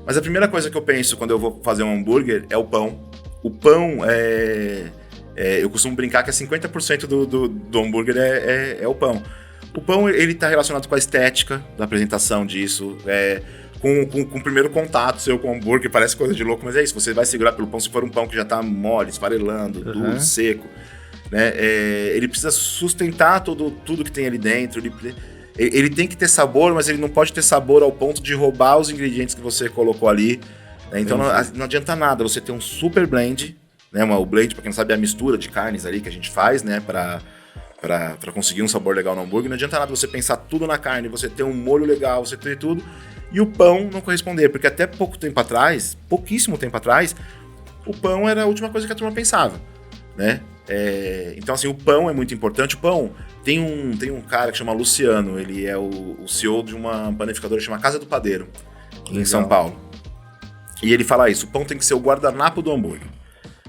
Mas a primeira coisa que eu penso quando eu vou fazer um hambúrguer é o pão. O pão eu costumo brincar que 50% do hambúrguer é o pão. O pão, ele tá relacionado com a estética da apresentação disso. com o primeiro contato seu com o hambúrguer, parece coisa de louco, mas é isso, você vai segurar pelo pão, se for um pão que já tá mole, esfarelando, duro, seco, né? Ele precisa sustentar tudo que tem ali dentro, ele tem que ter sabor, mas ele não pode ter sabor ao ponto de roubar os ingredientes que você colocou ali, né? Então não adianta nada você ter um super blend, né? O blend, pra quem não sabe, é a mistura de carnes ali que a gente faz, né? Pra conseguir um sabor legal no hambúrguer. Não adianta nada você pensar tudo na carne, você ter um molho legal, você ter tudo, e o pão não corresponder, porque até pouquíssimo tempo atrás, o pão era a última coisa que a turma pensava, né? Então assim, o pão é muito importante. O pão, tem um cara que chama Luciano, ele é o CEO de uma panificadora que chama Casa do Padeiro, em São Paulo. E ele fala isso, o pão tem que ser o guardanapo do hambúrguer.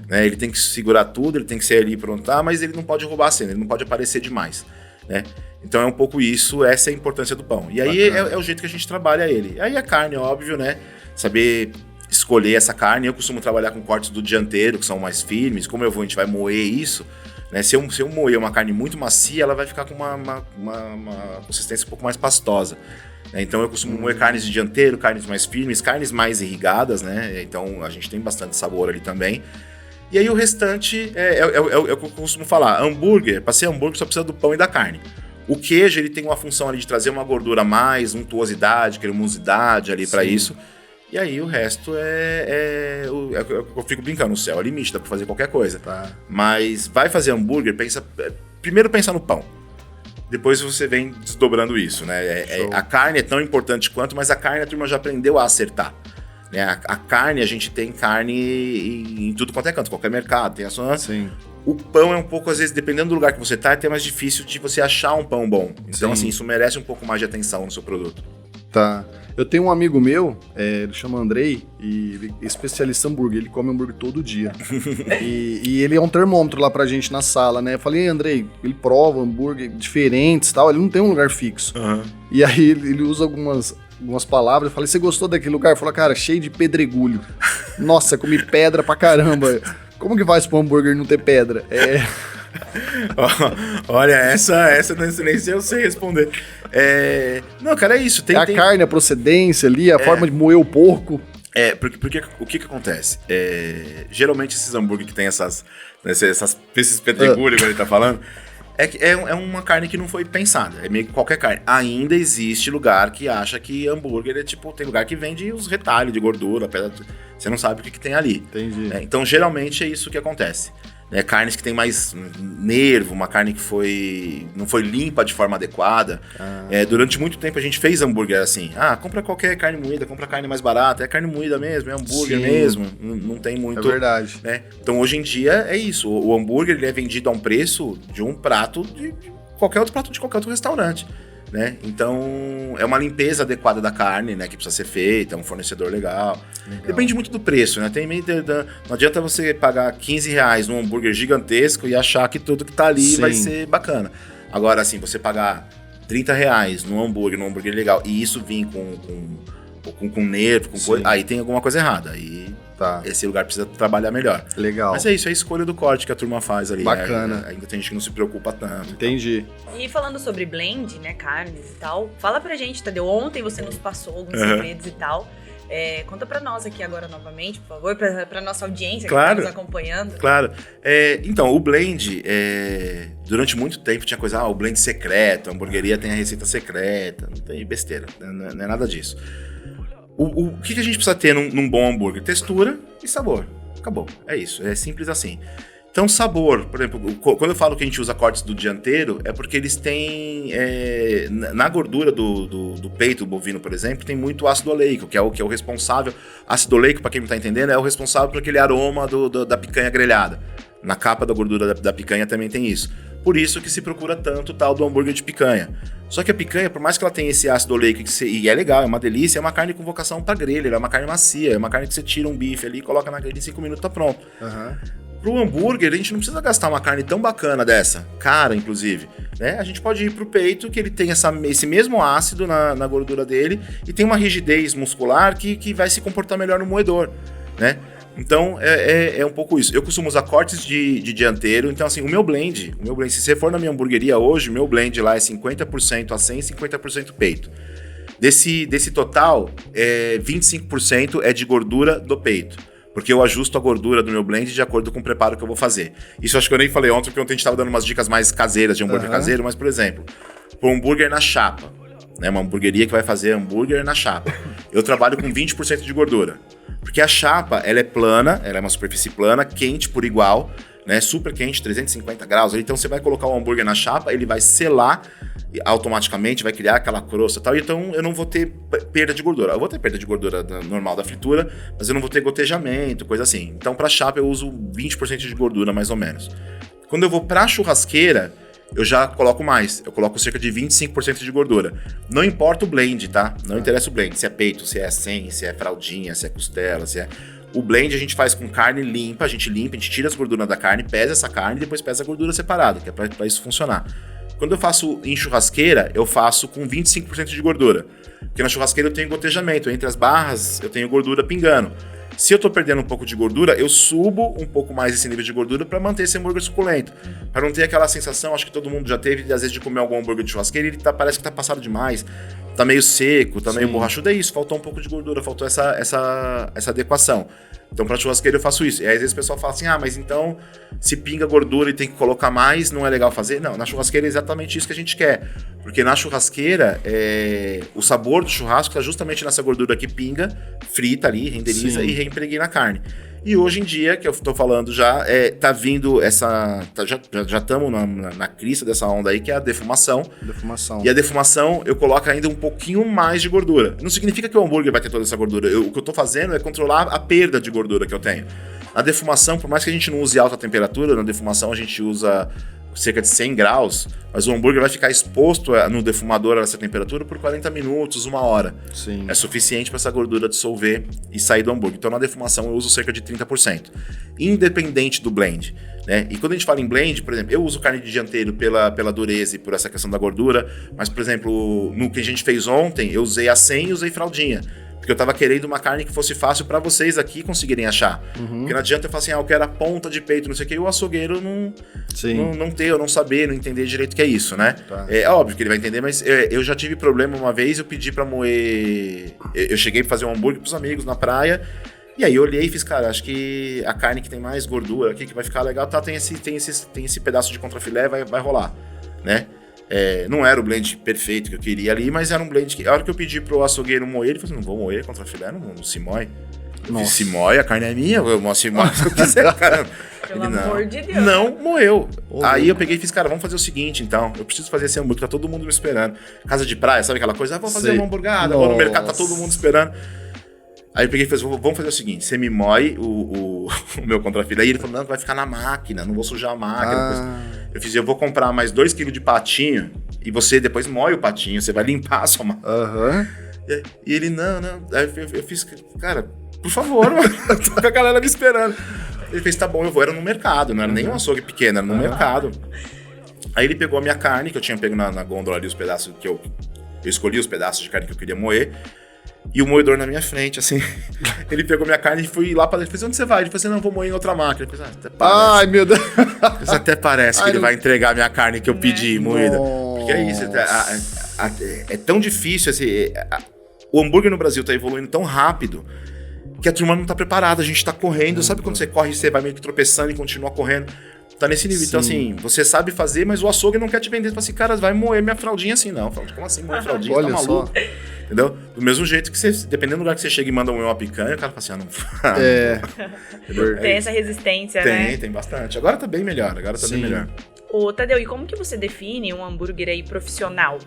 Né, ele tem que segurar tudo, ele tem que ser ali e prontar, mas ele não pode roubar a cena, ele não pode aparecer demais, né? Então é um pouco isso, essa é a importância do pão. E aí é o jeito que a gente trabalha ele. Aí a carne, óbvio, né? Saber escolher essa carne. Eu costumo trabalhar com cortes do dianteiro, que são mais firmes. Como a gente vai moer isso, né? Se eu moer uma carne muito macia, ela vai ficar com uma consistência um pouco mais pastosa. Então eu costumo moer carnes de dianteiro, carnes mais firmes, carnes mais irrigadas, né? Então a gente tem bastante sabor ali também. E aí o restante é o que eu costumo falar. Hambúrguer, para ser hambúrguer, só precisa do pão e da carne. O queijo, ele tem uma função ali de trazer uma gordura a mais, untuosidade, cremosidade ali para isso. E aí o resto eu fico brincando, o céu é limite, dá pra fazer qualquer coisa. Tá. Mas vai fazer hambúrguer, primeiro pensa no pão. Depois você vem desdobrando isso, né? A carne é tão importante quanto, mas a carne a turma já aprendeu a acertar. Né? A carne, a gente tem carne em tudo quanto é canto, qualquer mercado, tem a sua... Sim. O pão é um pouco, às vezes, dependendo do lugar que você tá, é até mais difícil de você achar um pão bom. Então, assim, isso merece um pouco mais de atenção no seu produto. Tá. Eu tenho um amigo meu, ele chama Andrei, e ele é especialista em hambúrguer, ele come hambúrguer todo dia. e ele é um termômetro lá pra gente na sala, né? Eu falei, Andrei, ele prova hambúrguer diferentes e tal, ele não tem um lugar fixo. Uhum. E aí ele usa algumas palavras, eu falei, você gostou daquele lugar? Ele falou, cara, cheio de pedregulho. Nossa, comi pedra pra caramba. Como que faz pro hambúrguer não ter pedra? Olha, essa nem sei eu sei responder. Não, cara, é isso. Tem carne, a procedência ali, a forma de moer o porco. Porque o que acontece? Geralmente esses hambúrguer que tem esses pedregulhos que ele tá falando, é uma carne que não foi pensada. É meio que qualquer carne. Ainda existe lugar que acha que hambúrguer é tipo... Tem lugar que vende os retalhos de gordura, você não sabe o que tem ali. Entendi. Então, geralmente, é isso que acontece. Carnes que tem mais nervo, uma carne que não foi limpa de forma adequada. Durante muito tempo a gente fez hambúrguer assim. Compra qualquer carne moída, compra carne mais barata. É carne moída mesmo, é hambúrguer mesmo. Não tem muito... É verdade. Né? Então hoje em dia é isso. O hambúrguer ele é vendido a um preço de um prato de qualquer outro prato de qualquer outro restaurante. Né? Então é uma limpeza adequada da carne, né, que precisa ser feita, é um fornecedor legal. Depende muito do preço, né? Não adianta você pagar R$15 num hambúrguer gigantesco e achar que tudo que tá ali vai ser bacana. Agora, assim, você pagar R$30 num hambúrguer legal, e isso vir com nervo, com coisa, aí tem alguma coisa errada. Aí esse lugar precisa trabalhar melhor. Legal. Mas é isso, é a escolha do corte que a turma faz ali. Bacana. Ainda tem gente que não se preocupa tanto. Entendi. E falando sobre blend, né, carnes e tal, fala pra gente, Tadeu, ontem você nos passou alguns segredos e tal. Conta pra nós aqui agora novamente, por favor, pra nossa audiência que tá nos acompanhando. Claro. Então, o blend, durante muito tempo tinha coisa, o blend secreto, a hamburgueria tem a receita secreta, não tem besteira, não é nada disso. O que a gente precisa ter num bom hambúrguer? Textura e sabor. Acabou. É isso. É simples assim. Então, sabor. Por exemplo, quando eu falo que a gente usa cortes do dianteiro, é porque eles têm... na gordura do peito bovino, por exemplo, tem muito ácido oleico, que é o responsável... Ácido oleico, para quem não tá entendendo, é o responsável por aquele aroma da picanha grelhada. Na capa da gordura da picanha também tem isso. Por isso que se procura tanto o tal do hambúrguer de picanha. Só que a picanha, por mais que ela tenha esse ácido oleico, e é legal, é uma delícia, é uma carne com vocação para grelha, é uma carne macia, é uma carne que você tira um bife ali, coloca na grelha em 5 minutos, tá pronto. Pro hambúrguer, a gente não precisa gastar uma carne tão bacana dessa, cara, inclusive. Né? A gente pode ir pro peito, que ele tem esse mesmo ácido na gordura dele, e tem uma rigidez muscular que vai se comportar melhor no moedor, né? Então, é um pouco isso. Eu costumo usar cortes de dianteiro. Então, assim, o meu blend, se você for na minha hamburgueria hoje, o meu blend lá é 50% acém e 50% peito. Desse total, 25% é de gordura do peito. Porque eu ajusto a gordura do meu blend de acordo com o preparo que eu vou fazer. Isso acho que eu nem falei ontem, porque ontem a gente estava dando umas dicas mais caseiras de hambúrguer caseiro, mas, por exemplo, para um hambúrguer na chapa, né, uma hamburgueria que vai fazer hambúrguer na chapa, eu trabalho com 20% de gordura. Porque a chapa, ela é plana, ela é uma superfície plana, quente por igual, né, super quente, 350 graus. Então você vai colocar o hambúrguer na chapa, ele vai selar automaticamente, vai criar aquela crosta e tal. Então eu não vou ter perda de gordura. Eu vou ter perda de gordura normal da fritura, mas eu não vou ter gotejamento, coisa assim. Então pra chapa eu uso 20% de gordura, mais ou menos. Quando eu vou pra churrasqueira, eu já coloco mais. Eu coloco cerca de 25% de gordura. Não importa o blend, tá? Não interessa o blend. Se é peito, se é 100, se é fraldinha, se é costela, se é... O blend a gente faz com carne limpa, a gente tira as gorduras da carne, pesa essa carne e depois pesa a gordura separada, que é pra isso funcionar. Quando eu faço em churrasqueira, eu faço com 25% de gordura. Porque na churrasqueira eu tenho gotejamento, entre as barras eu tenho gordura pingando. Se eu tô perdendo um pouco de gordura, eu subo um pouco mais esse nível de gordura para manter esse hambúrguer suculento. Para não ter aquela sensação, acho que todo mundo já teve, às vezes, de comer algum hambúrguer de churrasqueira e ele parece que tá passado demais, tá meio seco, tá meio borrachudo. É isso, faltou um pouco de gordura, faltou essa adequação. Então, pra churrasqueira eu faço isso. E aí, às vezes o pessoal fala assim, mas então, se pinga gordura e tem que colocar mais, não é legal fazer? Não, na churrasqueira é exatamente isso que a gente quer. Porque na churrasqueira, o sabor do churrasco tá justamente nessa gordura que pinga, frita ali, renderiza e reimpregna na carne. E hoje em dia, que eu tô falando já, tá vindo essa... já estamos na crista dessa onda aí, que é a defumação. E a defumação, eu coloco ainda um pouquinho mais de gordura. Não significa que o hambúrguer vai ter toda essa gordura. O que eu tô fazendo é controlar a perda de gordura que eu tenho. Na defumação, por mais que a gente não use alta temperatura, na defumação a gente usa cerca de 100 graus, mas o hambúrguer vai ficar exposto no defumador a essa temperatura por 40 minutos, 1 hora. Sim. É suficiente para essa gordura dissolver e sair do hambúrguer. Então, na defumação, eu uso cerca de 30%. Independente do blend, né? E quando a gente fala em blend, por exemplo, eu uso carne de dianteiro pela dureza e por essa questão da gordura, mas, por exemplo, no que a gente fez ontem, eu usei a 100 e usei fraldinha. Porque eu tava querendo uma carne que fosse fácil pra vocês aqui conseguirem achar. Porque não adianta eu falar assim, eu quero a ponta de peito, não sei o que, e o açougueiro não ter, ou não saber, não entender direito o que é isso, né? Tá. É óbvio que ele vai entender, mas eu já tive problema uma vez, eu pedi pra moer... Eu cheguei pra fazer um hambúrguer pros amigos na praia, e aí eu olhei e fiz, cara, acho que a carne que tem mais gordura aqui, que vai ficar legal, tá, tem esse pedaço de contrafilé, vai rolar, né? Não era o blend perfeito que eu queria ali, mas era um blend que, a hora que eu pedi pro açougueiro moer, ele falou assim, não vou moer contra filé, não se moe. Se moe, a carne é minha, eu se moe se eu quiser, caramba. Pelo amor de Deus. Não moeu. Aí eu peguei e fiz, cara, vamos fazer o seguinte, então. Eu preciso fazer esse hambúrguer, tá todo mundo me esperando. Casa de praia, sabe aquela coisa? Vou fazer uma hamburgada, vou no mercado, tá todo mundo esperando. Aí eu peguei e falei, vamos fazer o seguinte, você me moe o meu contrafilé. E ele falou, não, vai ficar na máquina, não vou sujar a máquina. Eu vou comprar mais 2 kg de patinho e você depois moe o patinho, você vai limpar a sua máquina. E ele, não. Aí eu fiz, cara, por favor, mano, eu tô com a galera me esperando. Ele fez, tá bom, eu vou. Era no mercado, não era nem um açougue pequeno, era no mercado. Aí ele pegou a minha carne, que eu tinha pego na gôndola ali, os pedaços que eu escolhi os pedaços de carne que eu queria moer. E o moedor na minha frente, assim. Ele pegou minha carne e fui lá pra ele. Ele falou, onde você vai? Ele falou assim, não, vou moer em outra máquina. Ele falou, até parece. Ai, meu Deus. Até parece que ele vai entregar a minha carne que eu pedi moída. Porque é isso. É tão difícil, assim. O hambúrguer no Brasil tá evoluindo tão rápido que a turma não tá preparada. A gente tá correndo. Sabe quando você corre e você vai meio que tropeçando e continua correndo? Tá nesse nível. Sim. Então, assim, você sabe fazer, mas o açougue não quer te vender. Você fala assim, cara, vai moer minha fraldinha assim. Não, como assim moer fraldinha? Olha, tá maluco? Só. Entendeu? Do mesmo jeito que você, dependendo do lugar que você chega e manda uma picanha, o cara fala assim, não. Tem essa resistência, né? Tem bastante. Agora tá bem melhor, bem melhor. Ô, Tadeu, e como que você define um hambúrguer aí profissional?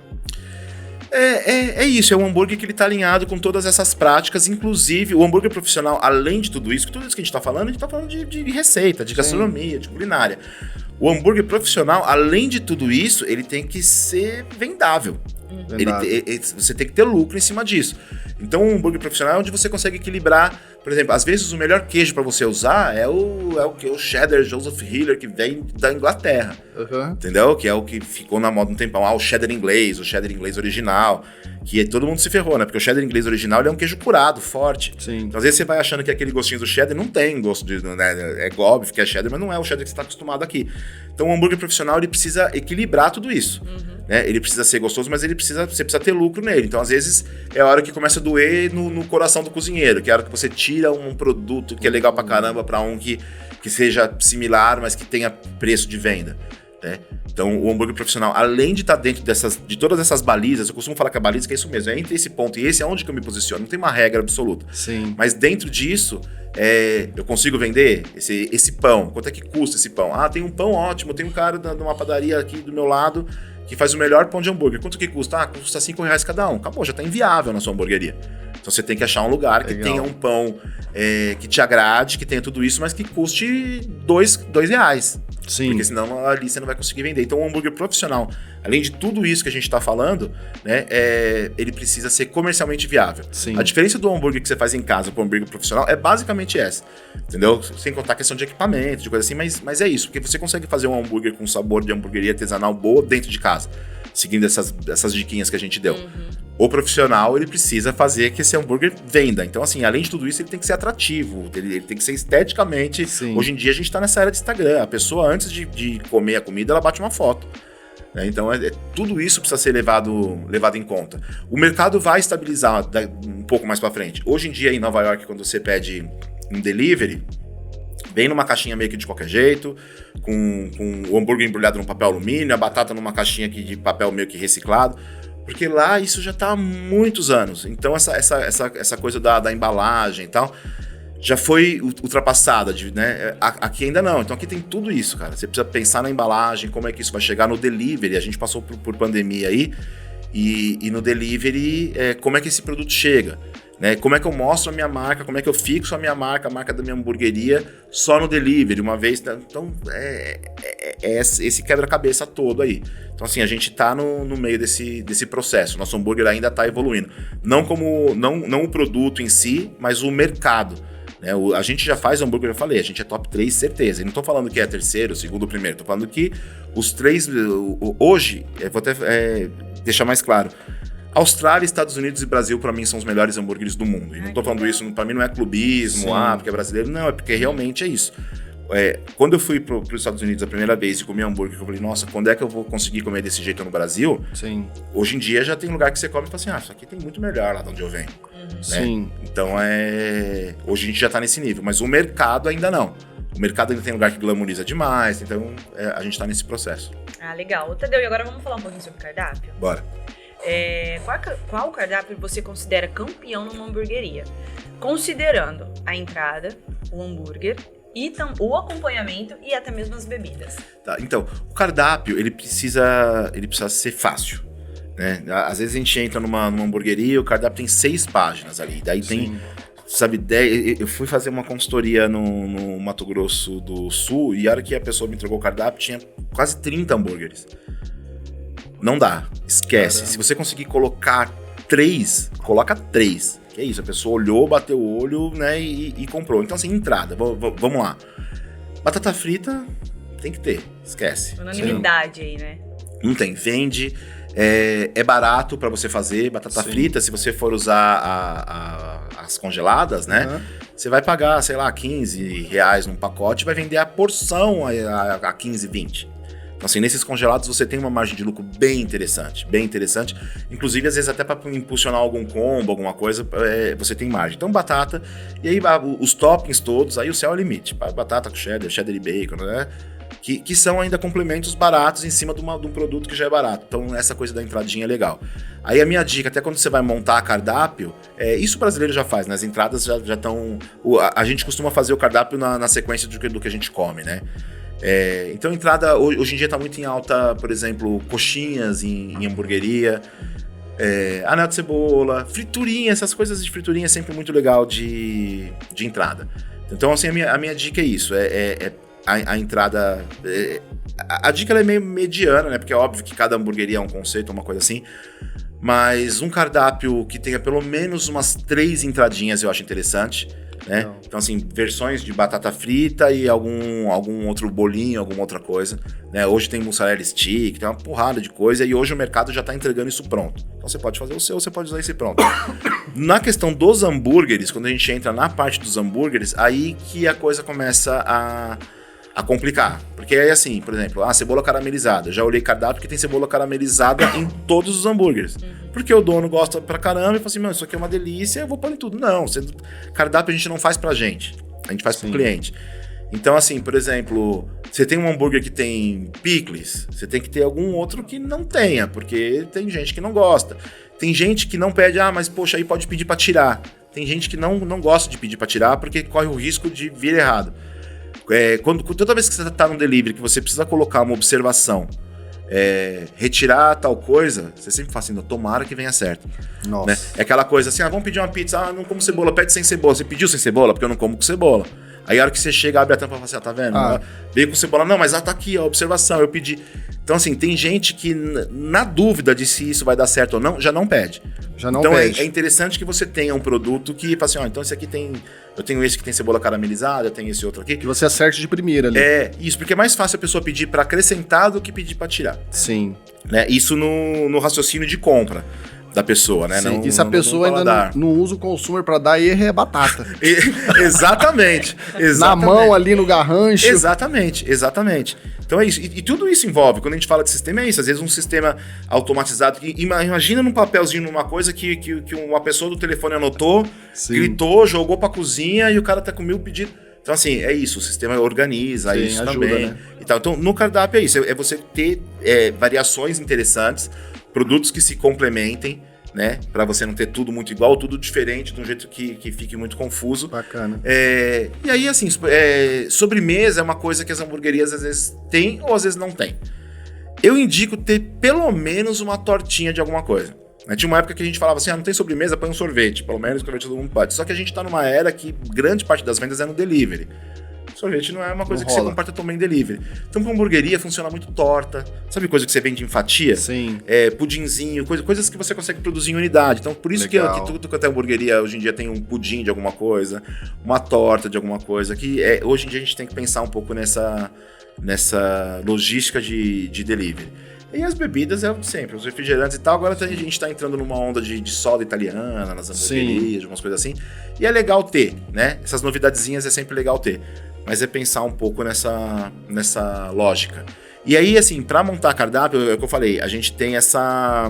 É isso, é um hambúrguer que ele tá alinhado com todas essas práticas, inclusive o hambúrguer profissional, além de tudo isso que a gente tá falando, a gente tá falando de receita, de gastronomia, de culinária. O hambúrguer profissional, além de tudo isso, ele tem que ser vendável. Você tem que ter lucro em cima disso. Então, um hambúrguer profissional é onde você consegue equilibrar. Por exemplo, às vezes o melhor queijo para você usar é o cheddar Joseph Hiller, que vem da Inglaterra. Entendeu? Que é o que ficou na moda um tempão. O cheddar inglês original. Que todo mundo se ferrou, né? Porque o cheddar inglês original ele é um queijo curado, forte. Sim. Então, às vezes você vai achando que aquele gostinho do cheddar não tem gosto de... Né? É óbvio que é cheddar, mas não é o cheddar que você está acostumado aqui. Então, o hambúrguer profissional, ele precisa equilibrar tudo isso. Né? Ele precisa ser gostoso, mas você precisa ter lucro nele. Então, às vezes, é a hora que começa a doer no coração do cozinheiro, que é a hora que você tira um produto que é legal pra caramba pra um que seja similar, mas que tenha preço de venda. Né? Então, o hambúrguer profissional, além de estar dentro de todas essas balizas, eu costumo falar que a baliza é isso mesmo, é entre esse ponto e esse é onde que eu me posiciono, não tem uma regra absoluta. Sim. Mas dentro disso, eu consigo vender esse pão. Quanto é que custa esse pão? Tem um pão ótimo, tem um cara de uma padaria aqui do meu lado que faz o melhor pão de hambúrguer. Quanto que custa? Custa R$5 cada um. Acabou, já está inviável na sua hamburgueria. Então você tem que achar um lugar que tenha um pão que te agrade, que tenha tudo isso, mas que custe R$2. Sim. Porque senão ali você não vai conseguir vender. Então o hambúrguer profissional, além de tudo isso que a gente está falando, né, ele precisa ser comercialmente viável. Sim. A diferença do hambúrguer que você faz em casa para o hambúrguer profissional é basicamente essa. Entendeu? Sem contar a questão de equipamento, de coisa assim, mas é isso. Porque você consegue fazer um hambúrguer com sabor de hamburgueria artesanal boa dentro de casa, seguindo essas diquinhas que a gente deu. O profissional, ele precisa fazer que esse hambúrguer venda. Então, assim, além de tudo isso, ele tem que ser atrativo, ele tem que ser esteticamente... Sim. Hoje em dia, a gente tá nessa era de Instagram. A pessoa, antes de comer a comida, ela bate uma foto. Né? Então, tudo isso precisa ser levado em conta. O mercado vai estabilizar um pouco mais pra frente. Hoje em dia, em Nova York, quando você pede um delivery, vem numa caixinha meio que de qualquer jeito, com o hambúrguer embrulhado num papel alumínio, a batata numa caixinha aqui de papel meio que reciclado. Porque lá isso já está há muitos anos. Então essa coisa da embalagem e tal já foi ultrapassada, né? Aqui ainda não. Então aqui tem tudo isso, cara. Você precisa pensar na embalagem, como é que isso vai chegar no delivery. A gente passou por pandemia aí e no delivery, como é que esse produto chega? Né? Como é que eu mostro a minha marca, como é que eu fixo a minha marca, a marca da minha hamburgueria só no delivery, uma vez. Então, esse quebra-cabeça todo aí. Então, assim, a gente tá no meio desse processo. Nosso hambúrguer ainda tá evoluindo. Não o produto em si, mas o mercado. Né? A gente já faz hambúrguer, eu falei, a gente é top 3, certeza. E não tô falando que é terceiro, segundo, primeiro. Tô falando que os 3, hoje, vou até deixar mais claro. Austrália, Estados Unidos e Brasil, pra mim, são os melhores hambúrgueres do mundo. E não tô falando isso, pra mim não é clubismo, porque é brasileiro. Não, é porque realmente é isso. Quando eu fui pros Estados Unidos a primeira vez e comi hambúrguer, eu falei, nossa, quando é que eu vou conseguir comer desse jeito no Brasil? Sim. Hoje em dia já tem lugar que você come e fala assim, isso aqui tem muito melhor lá de onde eu venho. Né? Sim. Então, hoje a gente já tá nesse nível, mas o mercado ainda não. O mercado ainda tem lugar que glamoriza demais, então a gente tá nesse processo. Legal. Tadeu, e agora vamos falar um pouquinho sobre cardápio? Bora. Qual cardápio você considera campeão numa hamburgueria? Considerando a entrada, o hambúrguer, e o acompanhamento e até mesmo as bebidas. Tá, então, o cardápio, ele precisa ser fácil. Né? Às vezes a gente entra numa hamburgueria, o cardápio tem 6 páginas ali, daí tem... Sabe, eu fui fazer uma consultoria no Mato Grosso do Sul e a hora que a pessoa me entregou o cardápio tinha quase 30 hambúrgueres. Não dá, esquece. Caramba. Se você conseguir colocar 3, coloca 3. Que é isso, a pessoa olhou, bateu o olho, né, e comprou. Então, assim, entrada, vamos lá. Batata frita tem que ter, esquece. Unanimidade aí, né? Não tem, vende, é barato pra você fazer. Batata frita, se você for usar as congeladas, né, você vai pagar, sei lá, R$15 num pacote, vai vender a porção a 15, 20. Então, assim, nesses congelados você tem uma margem de lucro bem interessante. Inclusive, às vezes, até para impulsionar algum combo, alguma coisa, você tem margem. Então, batata, e aí os toppings todos, aí o céu é o limite. Batata com cheddar e bacon, né? Que são ainda complementos baratos em cima de um produto que já é barato. Então, essa coisa da entradinha é legal. Aí a minha dica, até quando você vai montar cardápio, isso o brasileiro já faz, né? As entradas já estão... A gente costuma fazer o cardápio na sequência do que a gente come, né? Então, entrada, hoje em dia está muito em alta, por exemplo, coxinhas em hamburgueria, anel de cebola, friturinha, essas coisas de friturinha é sempre muito legal de entrada. Então, assim, a minha dica é isso, a entrada... A dica ela é meio mediana, né? Porque é óbvio que cada hamburgueria é um conceito, uma coisa assim, mas um cardápio que tenha pelo menos umas 3 entradinhas eu acho interessante, né? Não. Então, assim, versões de batata frita e algum outro bolinho, alguma outra coisa, né? Hoje tem mussarela stick, tem uma porrada de coisa e hoje o mercado já tá entregando isso pronto. Então você pode fazer o seu, você pode usar esse pronto. Na questão dos hambúrgueres, quando a gente entra na parte dos hambúrgueres, aí que a coisa começa a complicar. Porque aí, assim, por exemplo, cebola caramelizada. Já olhei cardápio que tem cebola caramelizada em todos os hambúrgueres. Porque o dono gosta pra caramba e fala assim, mano, isso aqui é uma delícia, eu vou pôr em tudo. Não, cardápio a gente não faz pra gente. A gente faz pro cliente. Então, assim, por exemplo, você tem um hambúrguer que tem picles, você tem que ter algum outro que não tenha, porque tem gente que não gosta. Tem gente que não pede, mas poxa, aí pode pedir pra tirar. Tem gente que não gosta de pedir pra tirar porque corre o risco de vir errado. Toda vez que você tá no delivery, que você precisa colocar uma observação, retirar tal coisa, você sempre fala assim, tomara que venha certo. Nossa. Né? É aquela coisa assim, vamos pedir uma pizza, não como cebola, pede sem cebola. Você pediu sem cebola? Porque eu não como com cebola. Aí a hora que você chega, abre a tampa e fala assim, tá vendo? Veio com cebola. Não, mas tá aqui, observação, eu pedi. Então, assim, tem gente que, na dúvida de se isso vai dar certo ou não, já não pede. Já não então, pede. É interessante que você tenha um produto que fala assim, então esse aqui tem... Eu tenho esse que tem cebola caramelizada, eu tenho esse outro aqui. Que você acerte de primeira ali. Isso, porque é mais fácil a pessoa pedir pra acrescentar do que pedir pra tirar. Sim. Né? Isso no raciocínio de compra da pessoa, né? Sim, e se a pessoa ainda não usa o consumer pra dar erro, é batata. Exatamente. Na mão ali no garrancho. Exatamente. Então é isso. E tudo isso envolve, quando a gente fala de sistema, é isso. Às vezes um sistema automatizado. Imagina num papelzinho, numa coisa que uma pessoa do telefone anotou, gritou, jogou pra cozinha e o cara tá com 1000 pedidos. Então, assim, é isso. O sistema organiza isso ajuda, também. né? Então, no cardápio é isso. É você ter variações interessantes, produtos que se complementem, né? Pra você não ter tudo muito igual, tudo diferente, de um jeito que fique muito confuso. Bacana. E aí, assim, sobremesa é uma coisa que as hamburguerias às vezes têm ou às vezes não têm. Eu indico ter pelo menos uma tortinha de alguma coisa. Tinha uma época que a gente falava assim, não tem sobremesa, põe um sorvete. Pelo menos sorvete todo mundo pode. Só que a gente tá numa era que grande parte das vendas é no delivery. Sorvete não é uma coisa que você compartilha também em delivery. Então, com hamburgueria funciona muito torta. Sabe coisa que você vende em fatia? Sim. Pudinzinho, coisas que você consegue produzir em unidade. Então, por isso que tudo quanto é hamburgueria hoje em dia tem um pudim de alguma coisa, uma torta de alguma coisa. Que hoje em dia a gente tem que pensar um pouco nessa logística de delivery. E as bebidas é o de sempre, os refrigerantes e tal. Agora a gente tá entrando numa onda de soda italiana nas hamburguerias, algumas coisas assim. E é legal ter, né? Essas novidadezinhas é sempre legal ter. Mas é pensar um pouco nessa lógica. E aí, assim, pra montar cardápio, é o que eu falei, a gente tem essa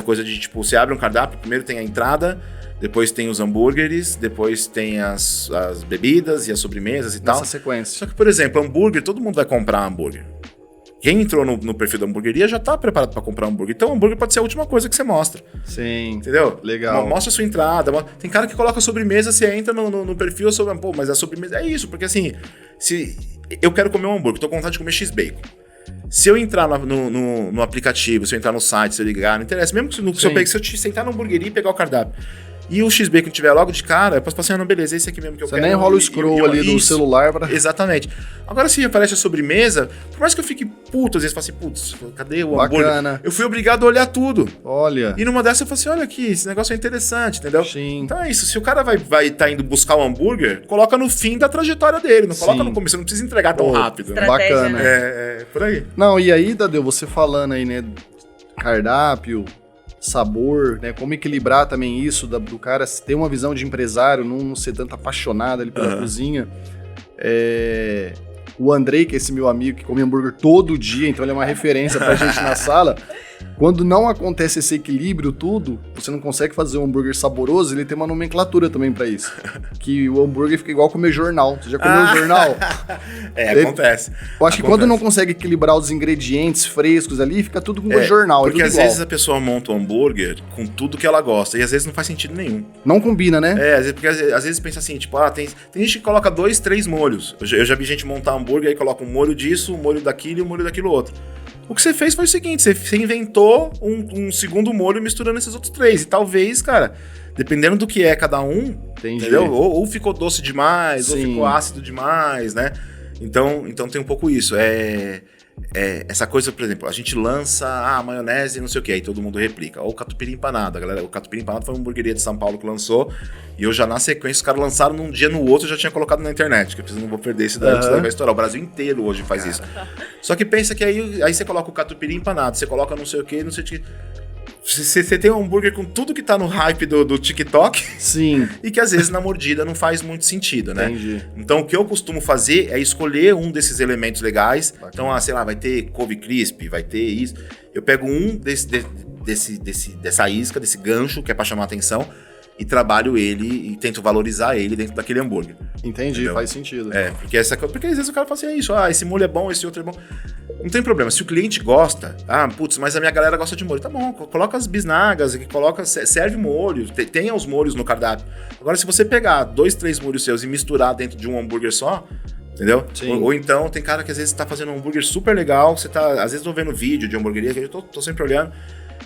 coisa de, tipo, você abre um cardápio, primeiro tem a entrada, depois tem os hambúrgueres, depois tem as bebidas e as sobremesas e tal. Nessa sequência. Só que, por exemplo, hambúrguer, todo mundo vai comprar hambúrguer. Quem entrou no perfil da hamburgueria já tá preparado pra comprar um hambúrguer. Então, o hambúrguer pode ser a última coisa que você mostra. Sim. Entendeu? Legal. Mostra a sua entrada. Tem cara que coloca a sobremesa, você entra no perfil, mas a sobremesa é isso. Porque assim, se eu quero comer um hambúrguer, tô com vontade de comer X-Bacon. Se eu entrar no aplicativo, se eu entrar no site, se eu ligar, não interessa. Mesmo se eu sentar na hamburgueria e pegar o cardápio, e o X-Bacon tiver logo de cara, eu posso passar, não, beleza, esse aqui mesmo que eu quero. Você nem rola o scroll ali do celular pra... Exatamente. Agora, se aparece a sobremesa, por mais que eu fique puto, às vezes eu falo assim, putz, cadê o hambúrguer? Eu fui obrigado a olhar tudo. Olha. E numa dessas eu falo assim, olha aqui, esse negócio é interessante, entendeu? Sim. Então é isso, se o cara vai tá indo buscar o hambúrguer, coloca no fim da trajetória dele, não coloca no começo, você não precisa entregar tão rápido. Né? Bacana. Por aí. Não, e aí, Tadeu, você falando aí, né, cardápio, sabor, né? Como equilibrar também isso, do cara ter uma visão de empresário, não ser tanto apaixonado ali pela cozinha. O Andrei, que é esse meu amigo que come hambúrguer todo dia, então ele é uma referência pra gente na sala. Quando não acontece esse equilíbrio tudo, você não consegue fazer um hambúrguer saboroso, ele tem uma nomenclatura também pra isso. Que o hambúrguer fica igual comer jornal. Você já comeu jornal? Acontece. Eu acho que quando não consegue equilibrar os ingredientes frescos ali, fica tudo com jornal. Porque às vezes a pessoa monta um hambúrguer com tudo que ela gosta, e às vezes não faz sentido nenhum. Não combina, né? Porque às vezes pensa assim, tipo, tem gente que coloca 2, 3 molhos. Eu já vi gente montar hambúrguer e coloca um molho disso, um molho daquilo e um molho daquilo outro. O que você fez foi o seguinte, você inventou um segundo molho misturando esses outros 3. E talvez, cara, dependendo do que é cada um, entendeu? Ou ficou doce demais, ou ficou ácido demais, né? Então tem um pouco isso. essa coisa, por exemplo, a gente lança maionese, não sei o que, aí todo mundo replica. Ou o catupiry empanado, galera. O catupiry empanado foi uma hamburgueria de São Paulo que lançou, e eu já na sequência, os caras lançaram num dia, no outro eu já tinha colocado na internet, que eu não vou perder esse daí, vai estourar. O Brasil inteiro hoje faz isso. Só que pensa que aí você coloca o catupiry empanado, você coloca não sei o que, não sei o que. Você tem um hambúrguer com tudo que tá no hype do TikTok. Sim. E que às vezes na mordida não faz muito sentido, né? Entendi. Então o que eu costumo fazer é escolher um desses elementos legais. Bacana. Então, sei lá, vai ter couve crisp, vai ter isso. Eu pego um dessa isca, desse gancho que é pra chamar a atenção, e trabalho ele e tento valorizar ele dentro daquele hambúrguer. Entendi, Entendeu? faz sentido. Porque às vezes o cara fala assim, isso, esse molho é bom, esse outro é bom. Não tem problema, se o cliente gosta, mas a minha galera gosta de molho, tá bom, coloca as bisnagas, serve molho, tenha os molhos no cardápio. Agora, se você pegar 2, 3 molhos seus e misturar dentro de um hambúrguer só, entendeu? Ou então, tem cara que às vezes tá fazendo um hambúrguer super legal, você tá, às vezes tô vendo vídeo de hamburgueria, que eu tô sempre olhando,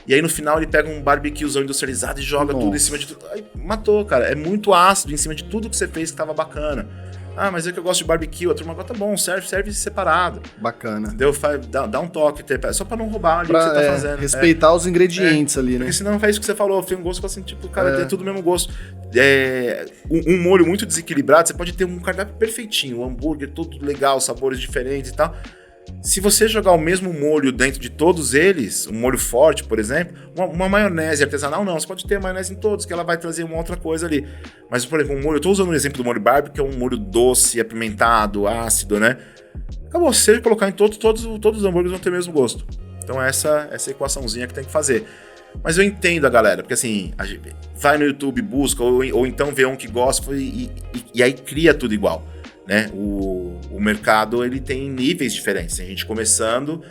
e aí no final ele pega um barbecuezão industrializado e joga tudo em cima de tudo. Aí matou, cara. É muito ácido em cima de tudo que você fez que tava bacana. Mas é que eu gosto de barbecue. A turma agora tá bom, serve separado. Bacana. Entendeu? Dá um toque, só pra não roubar ali o que você tá fazendo. Respeitar os ingredientes ali, né? Porque senão é isso que você falou. Tem um gosto assim, tipo, cara, é tudo o mesmo gosto. Um molho muito desequilibrado, você pode ter um cardápio perfeitinho, um hambúrguer todo legal, sabores diferentes e tal. Se você jogar o mesmo molho dentro de todos eles, um molho forte, por exemplo, uma maionese artesanal, não. Você pode ter maionese em todos, que ela vai trazer uma outra coisa ali. Mas, por exemplo, um molho... Eu tô usando o exemplo do molho barbecue, que é um molho doce, apimentado, ácido, né? Acabou. Se você colocar em todos os hambúrgueres vão ter o mesmo gosto. Então, essa equaçãozinha que tem que fazer. Mas eu entendo a galera, porque assim, a gente vai no YouTube, busca, ou então vê um que gosta e aí cria tudo igual. Né? O mercado ele tem níveis diferentes. Tem gente começando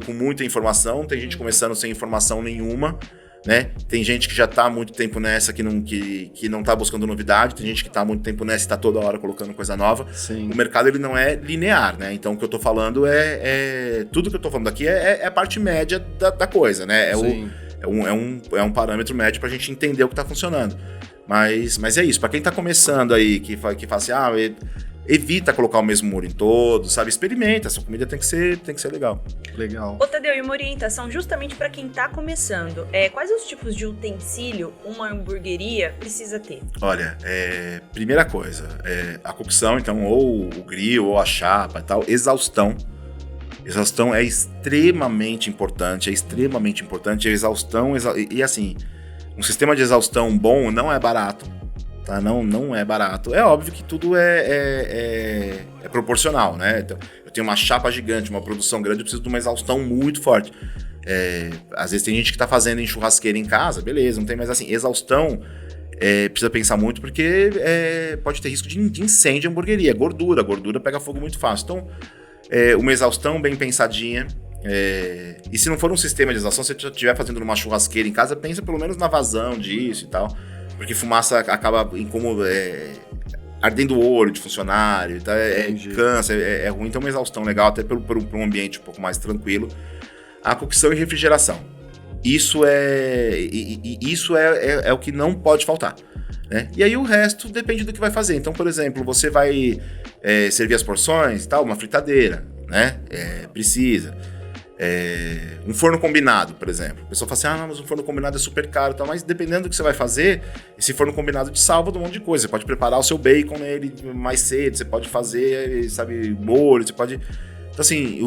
com muita informação, tem gente começando sem informação nenhuma, né? Tem gente que já está há muito tempo nessa que não está buscando novidade, tem gente que está há muito tempo nessa e está toda hora colocando coisa nova. Sim. O mercado ele não é linear, né? Então o que eu estou falando tudo que eu estou falando aqui é a parte média da coisa, né? É um parâmetro médio para a gente entender o que está funcionando. Mas é isso, pra quem tá começando aí, que fala assim, evita colocar o mesmo molho em todos, sabe? Experimenta, essa comida tem que ser legal. Legal. Ô, Tadeu, e uma orientação justamente pra quem tá começando, quais os tipos de utensílio uma hamburgueria precisa ter? Olha, primeira coisa, a cocção, então, ou o grill, ou a chapa e tal, exaustão. Exaustão é extremamente importante, a exaustão, e assim... Um sistema de exaustão bom não é barato, tá? Não é barato. É óbvio que tudo é proporcional, né? Então, eu tenho uma chapa gigante, uma produção grande, eu preciso de uma exaustão muito forte. Às vezes tem gente que tá fazendo em churrasqueira em casa, beleza, não tem, mas assim, exaustão precisa pensar muito porque pode ter risco de incêndio em hamburgueria. Gordura pega fogo muito fácil. Então, uma exaustão bem pensadinha. E se não for um sistema de exaustão, se você estiver fazendo numa churrasqueira em casa, pensa pelo menos na vazão disso e tal, porque fumaça acaba ardendo o olho de funcionário, tá? Cansa, é ruim. Então uma exaustão legal, até para um ambiente um pouco mais tranquilo. A cocção e refrigeração, isso é o que não pode faltar, né? E aí o resto depende do que vai fazer. Então, por exemplo, você vai servir as porções e tal, uma fritadeira, né? Precisa. Um forno combinado, por exemplo. A pessoa fala assim, mas um forno combinado é super caro e tal, mas dependendo do que você vai fazer, esse forno combinado te salva de um monte de coisa. Você pode preparar o seu bacon nele mais cedo, você pode fazer, sabe, molho, você pode... Então, assim,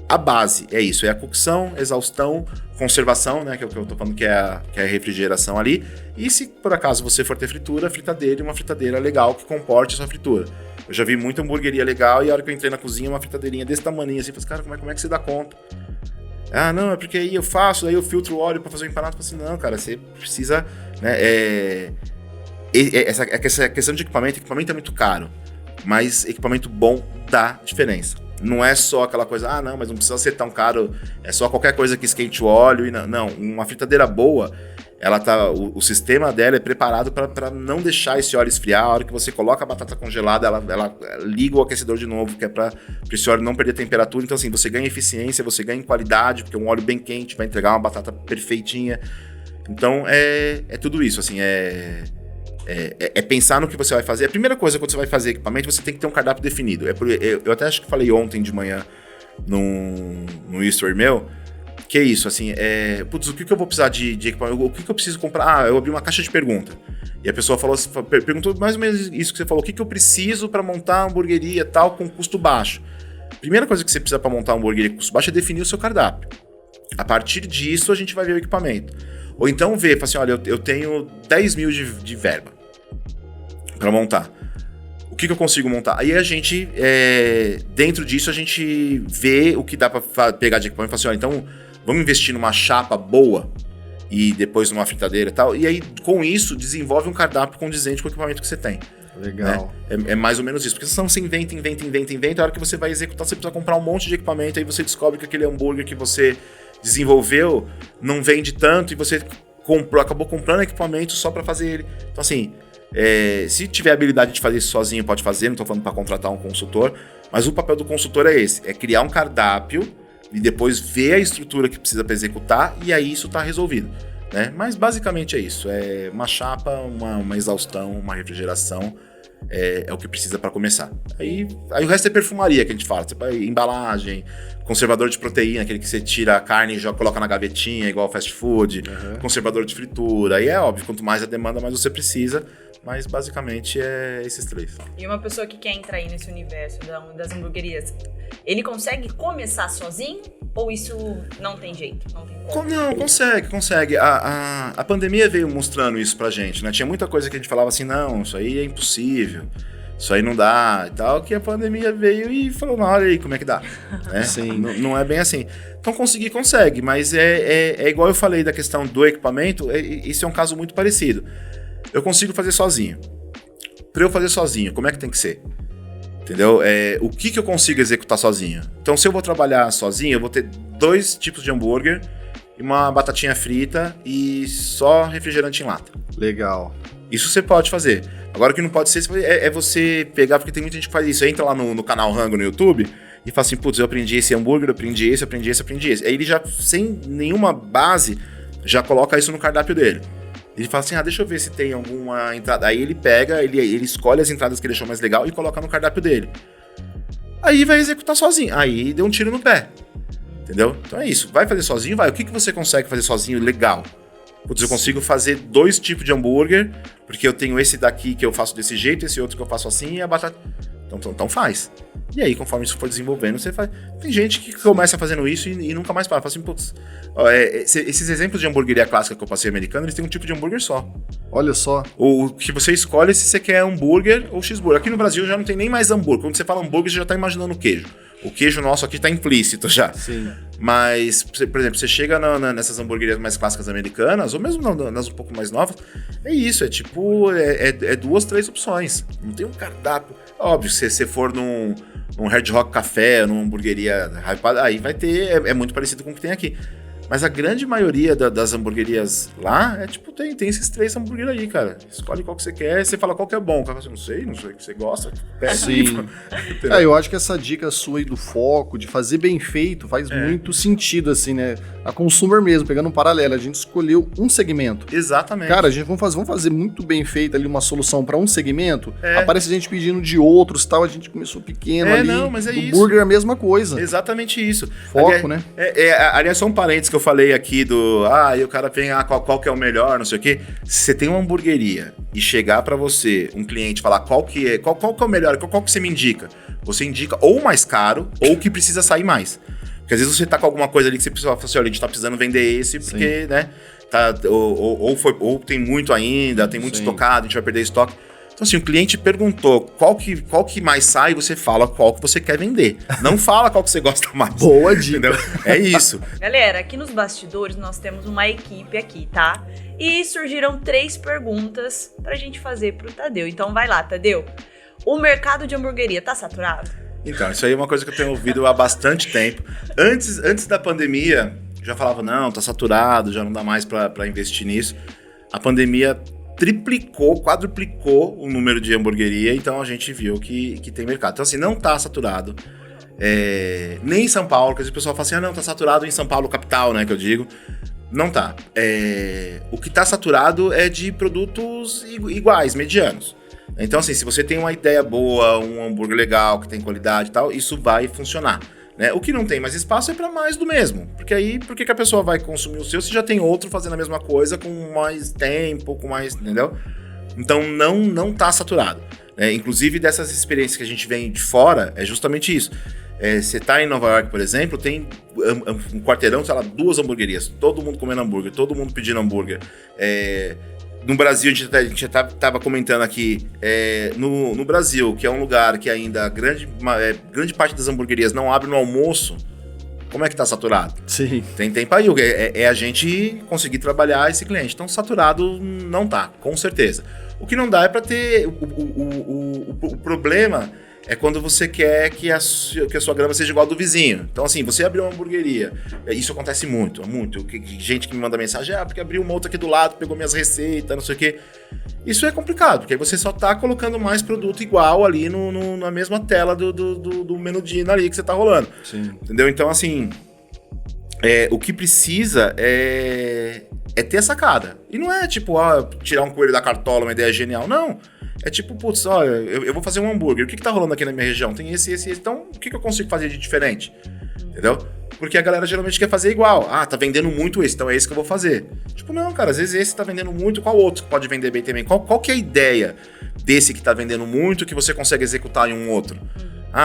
a base é isso, é a cocção, exaustão, conservação, né, que é o que eu tô falando, que é a refrigeração ali. E se por acaso você for ter fritura, fritadeira, uma fritadeira legal que comporte a sua fritura. Eu já vi muita hamburgueria legal e a hora que eu entrei na cozinha, uma fritadeirinha desse tamanho assim, eu falei, cara, como é que você dá conta? Não, é porque aí eu faço, aí eu filtro o óleo pra fazer o empanado. Eu falei assim, não, cara, você precisa, né, essa questão de equipamento é muito caro, mas equipamento bom dá diferença. Não é só aquela coisa, não, mas não precisa ser tão caro, é só qualquer coisa que esquente o óleo. Não, uma fritadeira boa, o sistema dela é preparado para não deixar esse óleo esfriar. A hora que você coloca a batata congelada, ela liga o aquecedor de novo, que é para esse óleo não perder temperatura. Então, assim, você ganha eficiência, você ganha em qualidade, porque um óleo bem quente vai entregar uma batata perfeitinha. Então, é tudo isso, assim, pensar no que você vai fazer. A primeira coisa, quando você vai fazer equipamento, você tem que ter um cardápio definido. Eu até acho que falei ontem de manhã no history meu, que é isso, assim, putz, o que eu vou precisar de equipamento? O que eu preciso comprar? Eu abri uma caixa de pergunta. E a pessoa falou assim, perguntou mais ou menos isso que você falou. O que eu preciso para montar uma hamburgueria tal com custo baixo? Primeira coisa que você precisa para montar uma hamburgueria com custo baixo é definir o seu cardápio. A partir disso, a gente vai ver o equipamento. Ou então ver, fala assim, olha, eu tenho 10 mil de verba para montar. O que eu consigo montar? Aí a gente, dentro disso, a gente vê o que dá para pegar de equipamento e fala assim, olha, então vamos investir numa chapa boa e depois numa fritadeira e tal. E aí, com isso, desenvolve um cardápio condizente com o equipamento que você tem. Legal. Né? É mais ou menos isso. Porque senão você inventa. A hora que você vai executar, você precisa comprar um monte de equipamento. Aí você descobre que aquele hambúrguer que você desenvolveu não vende tanto e você acabou comprando equipamento só para fazer ele. Então, assim, se tiver habilidade de fazer isso sozinho, pode fazer. Não estou falando para contratar um consultor. Mas o papel do consultor é esse. É criar um cardápio e depois ver a estrutura que precisa para executar. E aí isso está resolvido. Né? Mas basicamente é isso. É uma chapa, uma exaustão, uma refrigeração. É o que precisa para começar. Aí o resto é perfumaria que a gente fala. Embalagem, conservador de proteína, aquele que você tira a carne e já coloca na gavetinha, igual fast food, conservador de fritura. Aí é óbvio, quanto mais a demanda, mais você precisa. Mas basicamente é esses três. E uma pessoa que quer entrar aí nesse universo das hamburguerias, ele consegue começar sozinho? Ou isso não tem jeito? Não tem como? Não, consegue. A pandemia veio mostrando isso pra gente, né? Tinha muita coisa que a gente falava assim, não, isso aí é impossível, isso aí não dá e tal, que a pandemia veio e falou, não, olha aí como é que dá. Né? Sim. Não é bem assim. Então consegue, mas é igual eu falei da questão do equipamento, isso é um caso muito parecido. Eu consigo fazer sozinho. Para eu fazer sozinho, como é que tem que ser? Entendeu? O que eu consigo executar sozinho? Então, se eu vou trabalhar sozinho, eu vou ter 2 tipos de hambúrguer, uma batatinha frita e só refrigerante em lata. Legal. Isso você pode fazer. Agora, o que não pode ser é você pegar, porque tem muita gente que faz isso. Entra lá no canal Rango no YouTube e fala assim, putz, eu aprendi esse hambúrguer, eu aprendi esse. Aí ele já, sem nenhuma base, já coloca isso no cardápio dele. Ele fala assim, deixa eu ver se tem alguma entrada. Aí ele pega, ele escolhe as entradas que ele achou mais legal e coloca no cardápio dele. Aí vai executar sozinho. Aí deu um tiro no pé. Entendeu? Então é isso. Vai fazer sozinho, vai. O que você consegue fazer sozinho legal? Putz, eu consigo fazer 2 tipos de hambúrguer, porque eu tenho esse daqui que eu faço desse jeito, esse outro que eu faço assim e a batata... Então faz. E aí, conforme isso for desenvolvendo, você faz. Tem gente que começa fazendo isso e nunca mais para. Fala assim, putz, esses exemplos de hamburgueria clássica que eu passei americano, eles têm um tipo de hambúrguer só. Olha só. O que você escolhe se você quer hambúrguer ou cheeseburger. Aqui no Brasil já não tem nem mais hambúrguer. Quando você fala hambúrguer, você já tá imaginando queijo. O queijo nosso aqui tá implícito já. Sim. Mas, por exemplo, você chega nessas hamburguerias mais clássicas americanas, ou mesmo nas um pouco mais novas, é isso, é tipo, 2, 3 opções. Não tem um cardápio. Óbvio, se você for num Hard Rock Café, numa hamburgueria hypada, aí vai ter, é muito parecido com o que tem aqui. Mas a grande maioria das hamburguerias lá é tipo, tem esses 3 hambúrguer aí, cara. Escolhe qual que você quer, você fala qual que é bom. O cara fala assim, não sei o que você gosta. Sim. Eu acho que essa dica sua aí do foco, de fazer bem feito, faz muito sentido, assim, né? A consumer mesmo, pegando um paralelo, a gente escolheu um segmento. Exatamente. Cara, vamos fazer muito bem feito ali uma solução para um segmento, aparece a gente pedindo de outros e tal, a gente começou pequeno ali. Não, mas é isso. O burger é a mesma coisa. Exatamente isso. Foco, né? Aliás, só um parênteses que eu falei aqui e o cara vem, qual que é o melhor, não sei o quê. Se você tem uma hamburgueria e chegar pra você, um cliente, falar qual que é o melhor, qual que você me indica? Você indica ou o mais caro ou o que precisa sair mais. Porque às vezes você tá com alguma coisa ali que você precisa falar assim, olha, a gente tá precisando vender esse porque, Sim. né, ou tem muito ainda, tem muito estocado, a gente vai perder estoque. Então, assim, o cliente perguntou qual que mais sai, você fala qual que você quer vender. Não fala qual que você gosta mais. Boa dica. Entendeu? É isso. Galera, aqui nos bastidores nós temos uma equipe aqui, tá? E surgiram 3 perguntas pra gente fazer pro Tadeu. Então vai lá, Tadeu. O mercado de hamburgueria tá saturado? Então, isso aí é uma coisa que eu tenho ouvido há bastante tempo. Antes da pandemia, já falava, não, tá saturado, já não dá mais pra investir nisso. A pandemia triplicou, quadruplicou o número de hamburgueria, então a gente viu que tem mercado. Então, assim, não tá saturado. Nem em São Paulo, que o pessoal fala assim, não, tá saturado em São Paulo, capital, né, que eu digo. Não tá. O que tá saturado é de produtos iguais, medianos. Então, assim, se você tem uma ideia boa, um hambúrguer legal, que tem qualidade e tal, isso vai funcionar. né? O que não tem mais espaço é para mais do mesmo. Porque aí, por que a pessoa vai consumir o seu se já tem outro fazendo a mesma coisa com mais tempo, com mais, entendeu? Então não tá saturado. Inclusive dessas experiências que a gente vem de fora, é justamente isso. Você tá em Nova York, por exemplo, tem um quarteirão, sei lá, 2 hamburguerias, todo mundo comendo hambúrguer, todo mundo pedindo hambúrguer. No Brasil, a gente tava comentando aqui, no Brasil, que é um lugar que ainda grande parte das hamburguerias não abre no almoço, como é que tá saturado? Sim. Tem pariu, a gente conseguir trabalhar esse cliente. Então, saturado não tá, com certeza. O que não dá é para ter... O problema é quando você quer que a sua grama seja igual ao do vizinho. Então, assim, você abriu uma hamburgueria. Isso acontece muito. Gente que me manda mensagem, porque abriu uma outra aqui do lado, pegou minhas receitas, não sei o quê. Isso é complicado, porque aí você só tá colocando mais produto igual ali na mesma tela do menudinho ali que você tá rolando. Sim. Entendeu? Então, assim... o que precisa é ter a sacada. E não é tipo, tirar um coelho da cartola, uma ideia genial. Não. É tipo, putz, olha, eu vou fazer um hambúrguer. O que tá rolando aqui na minha região? Tem esse. Então, o que eu consigo fazer de diferente? Entendeu? Porque a galera geralmente quer fazer igual. Tá vendendo muito esse, então é esse que eu vou fazer. Tipo, não, cara, às vezes esse tá vendendo muito, qual outro que pode vender bem também? Qual que é a ideia desse que tá vendendo muito que você consegue executar em um outro?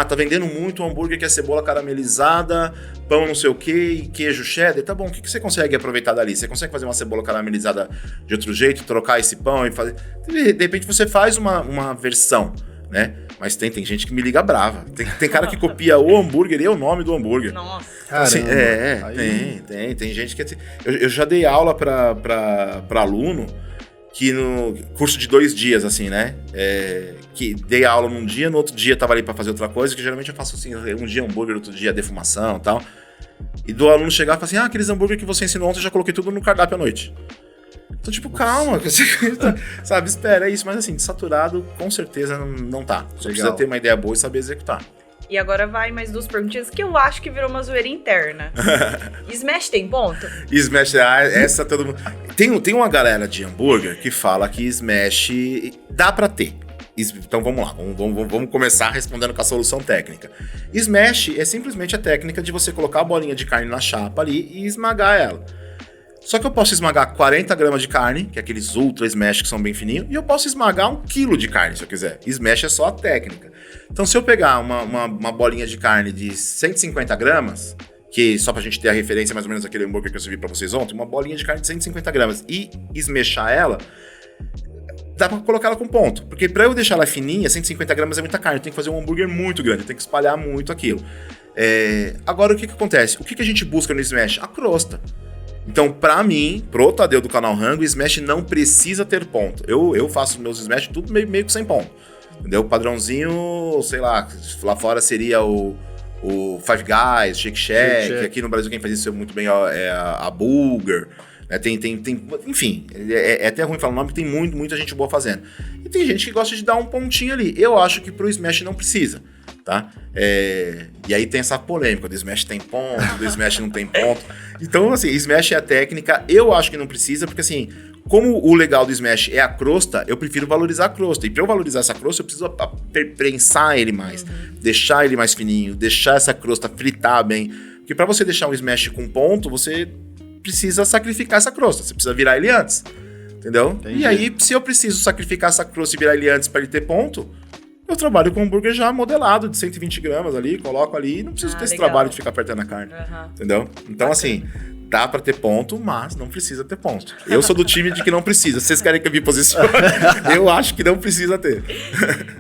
Tá vendendo muito um hambúrguer que é cebola caramelizada, pão não sei o que e queijo cheddar. Tá bom, o que você consegue aproveitar dali? Você consegue fazer uma cebola caramelizada de outro jeito, trocar esse pão e fazer... De repente você faz uma versão, né? Mas tem gente que me liga brava. Tem cara que copia o hambúrguer e o nome do hambúrguer. Nossa. Assim, tem gente que... Eu já dei aula pra aluno que no curso de 2 dias, assim, né? Que dei aula num dia, no outro dia tava ali pra fazer outra coisa, que geralmente eu faço assim, um dia hambúrguer, outro dia defumação e tal. E do aluno chegar e falar assim, aqueles hambúrguer que você ensinou ontem, eu já coloquei tudo no cardápio à noite. Então, tipo, calma, sabe, espera, é isso. Mas assim, saturado, com certeza não tá. Só precisa ter uma ideia boa e saber executar. E agora vai mais 2 perguntinhas que eu acho que virou uma zoeira interna. Smash tem ponto? Smash, essa todo mundo... Tem uma galera de hambúrguer que fala que Smash dá pra ter. Então vamos lá, vamos começar respondendo com a solução técnica. Smash é simplesmente a técnica de você colocar a bolinha de carne na chapa ali e esmagar ela. Só que eu posso esmagar 40 gramas de carne, que é aqueles ultra smash que são bem fininhos, e eu posso esmagar 1 quilo de carne, se eu quiser. Smash é só a técnica. Então, se eu pegar uma bolinha de carne de 150 gramas, que só pra gente ter a referência, mais ou menos aquele hambúrguer que eu servi pra vocês ontem, uma bolinha de carne de 150 gramas e esmechar ela, dá pra colocar ela com ponto. Porque pra eu deixar ela fininha, 150 gramas é muita carne, eu tenho que fazer um hambúrguer muito grande, eu tenho que espalhar muito aquilo. Agora, o que acontece? O que a gente busca no Smash? A crosta. Então, pra mim, pro Tadeu do canal Rango, o Smash não precisa ter ponto. Eu faço meus Smash tudo meio que sem ponto. Entendeu? O padrãozinho, sei lá fora seria o Five Guys, Shake Shack. Aqui no Brasil quem faz isso muito bem é a Burger. Enfim, é até ruim falar o nome, porque tem muita gente boa fazendo. E tem gente que gosta de dar um pontinho ali. Eu acho que pro Smash não precisa, tá? E aí tem essa polêmica, do Smash tem ponto, do Smash não tem ponto. Então, assim, Smash é a técnica, eu acho que não precisa, porque assim, como o legal do Smash é a crosta, eu prefiro valorizar a crosta. E pra eu valorizar essa crosta, eu preciso prensar ele mais, deixar ele mais fininho, deixar essa crosta fritar bem. Porque pra você deixar um Smash com ponto, você precisa sacrificar essa crosta, você precisa virar ele antes, entendeu? Entendi. E aí, se eu preciso sacrificar essa crosta e virar ele antes pra ele ter ponto, eu trabalho com um hambúrguer já modelado, de 120 gramas ali, coloco ali, e não preciso ter esse trabalho de ficar apertando a carne, entendeu? Então, assim, dá pra ter ponto, mas não precisa ter ponto. Eu sou do time de que não precisa. Vocês querem que eu me posicione? Eu acho que não precisa ter.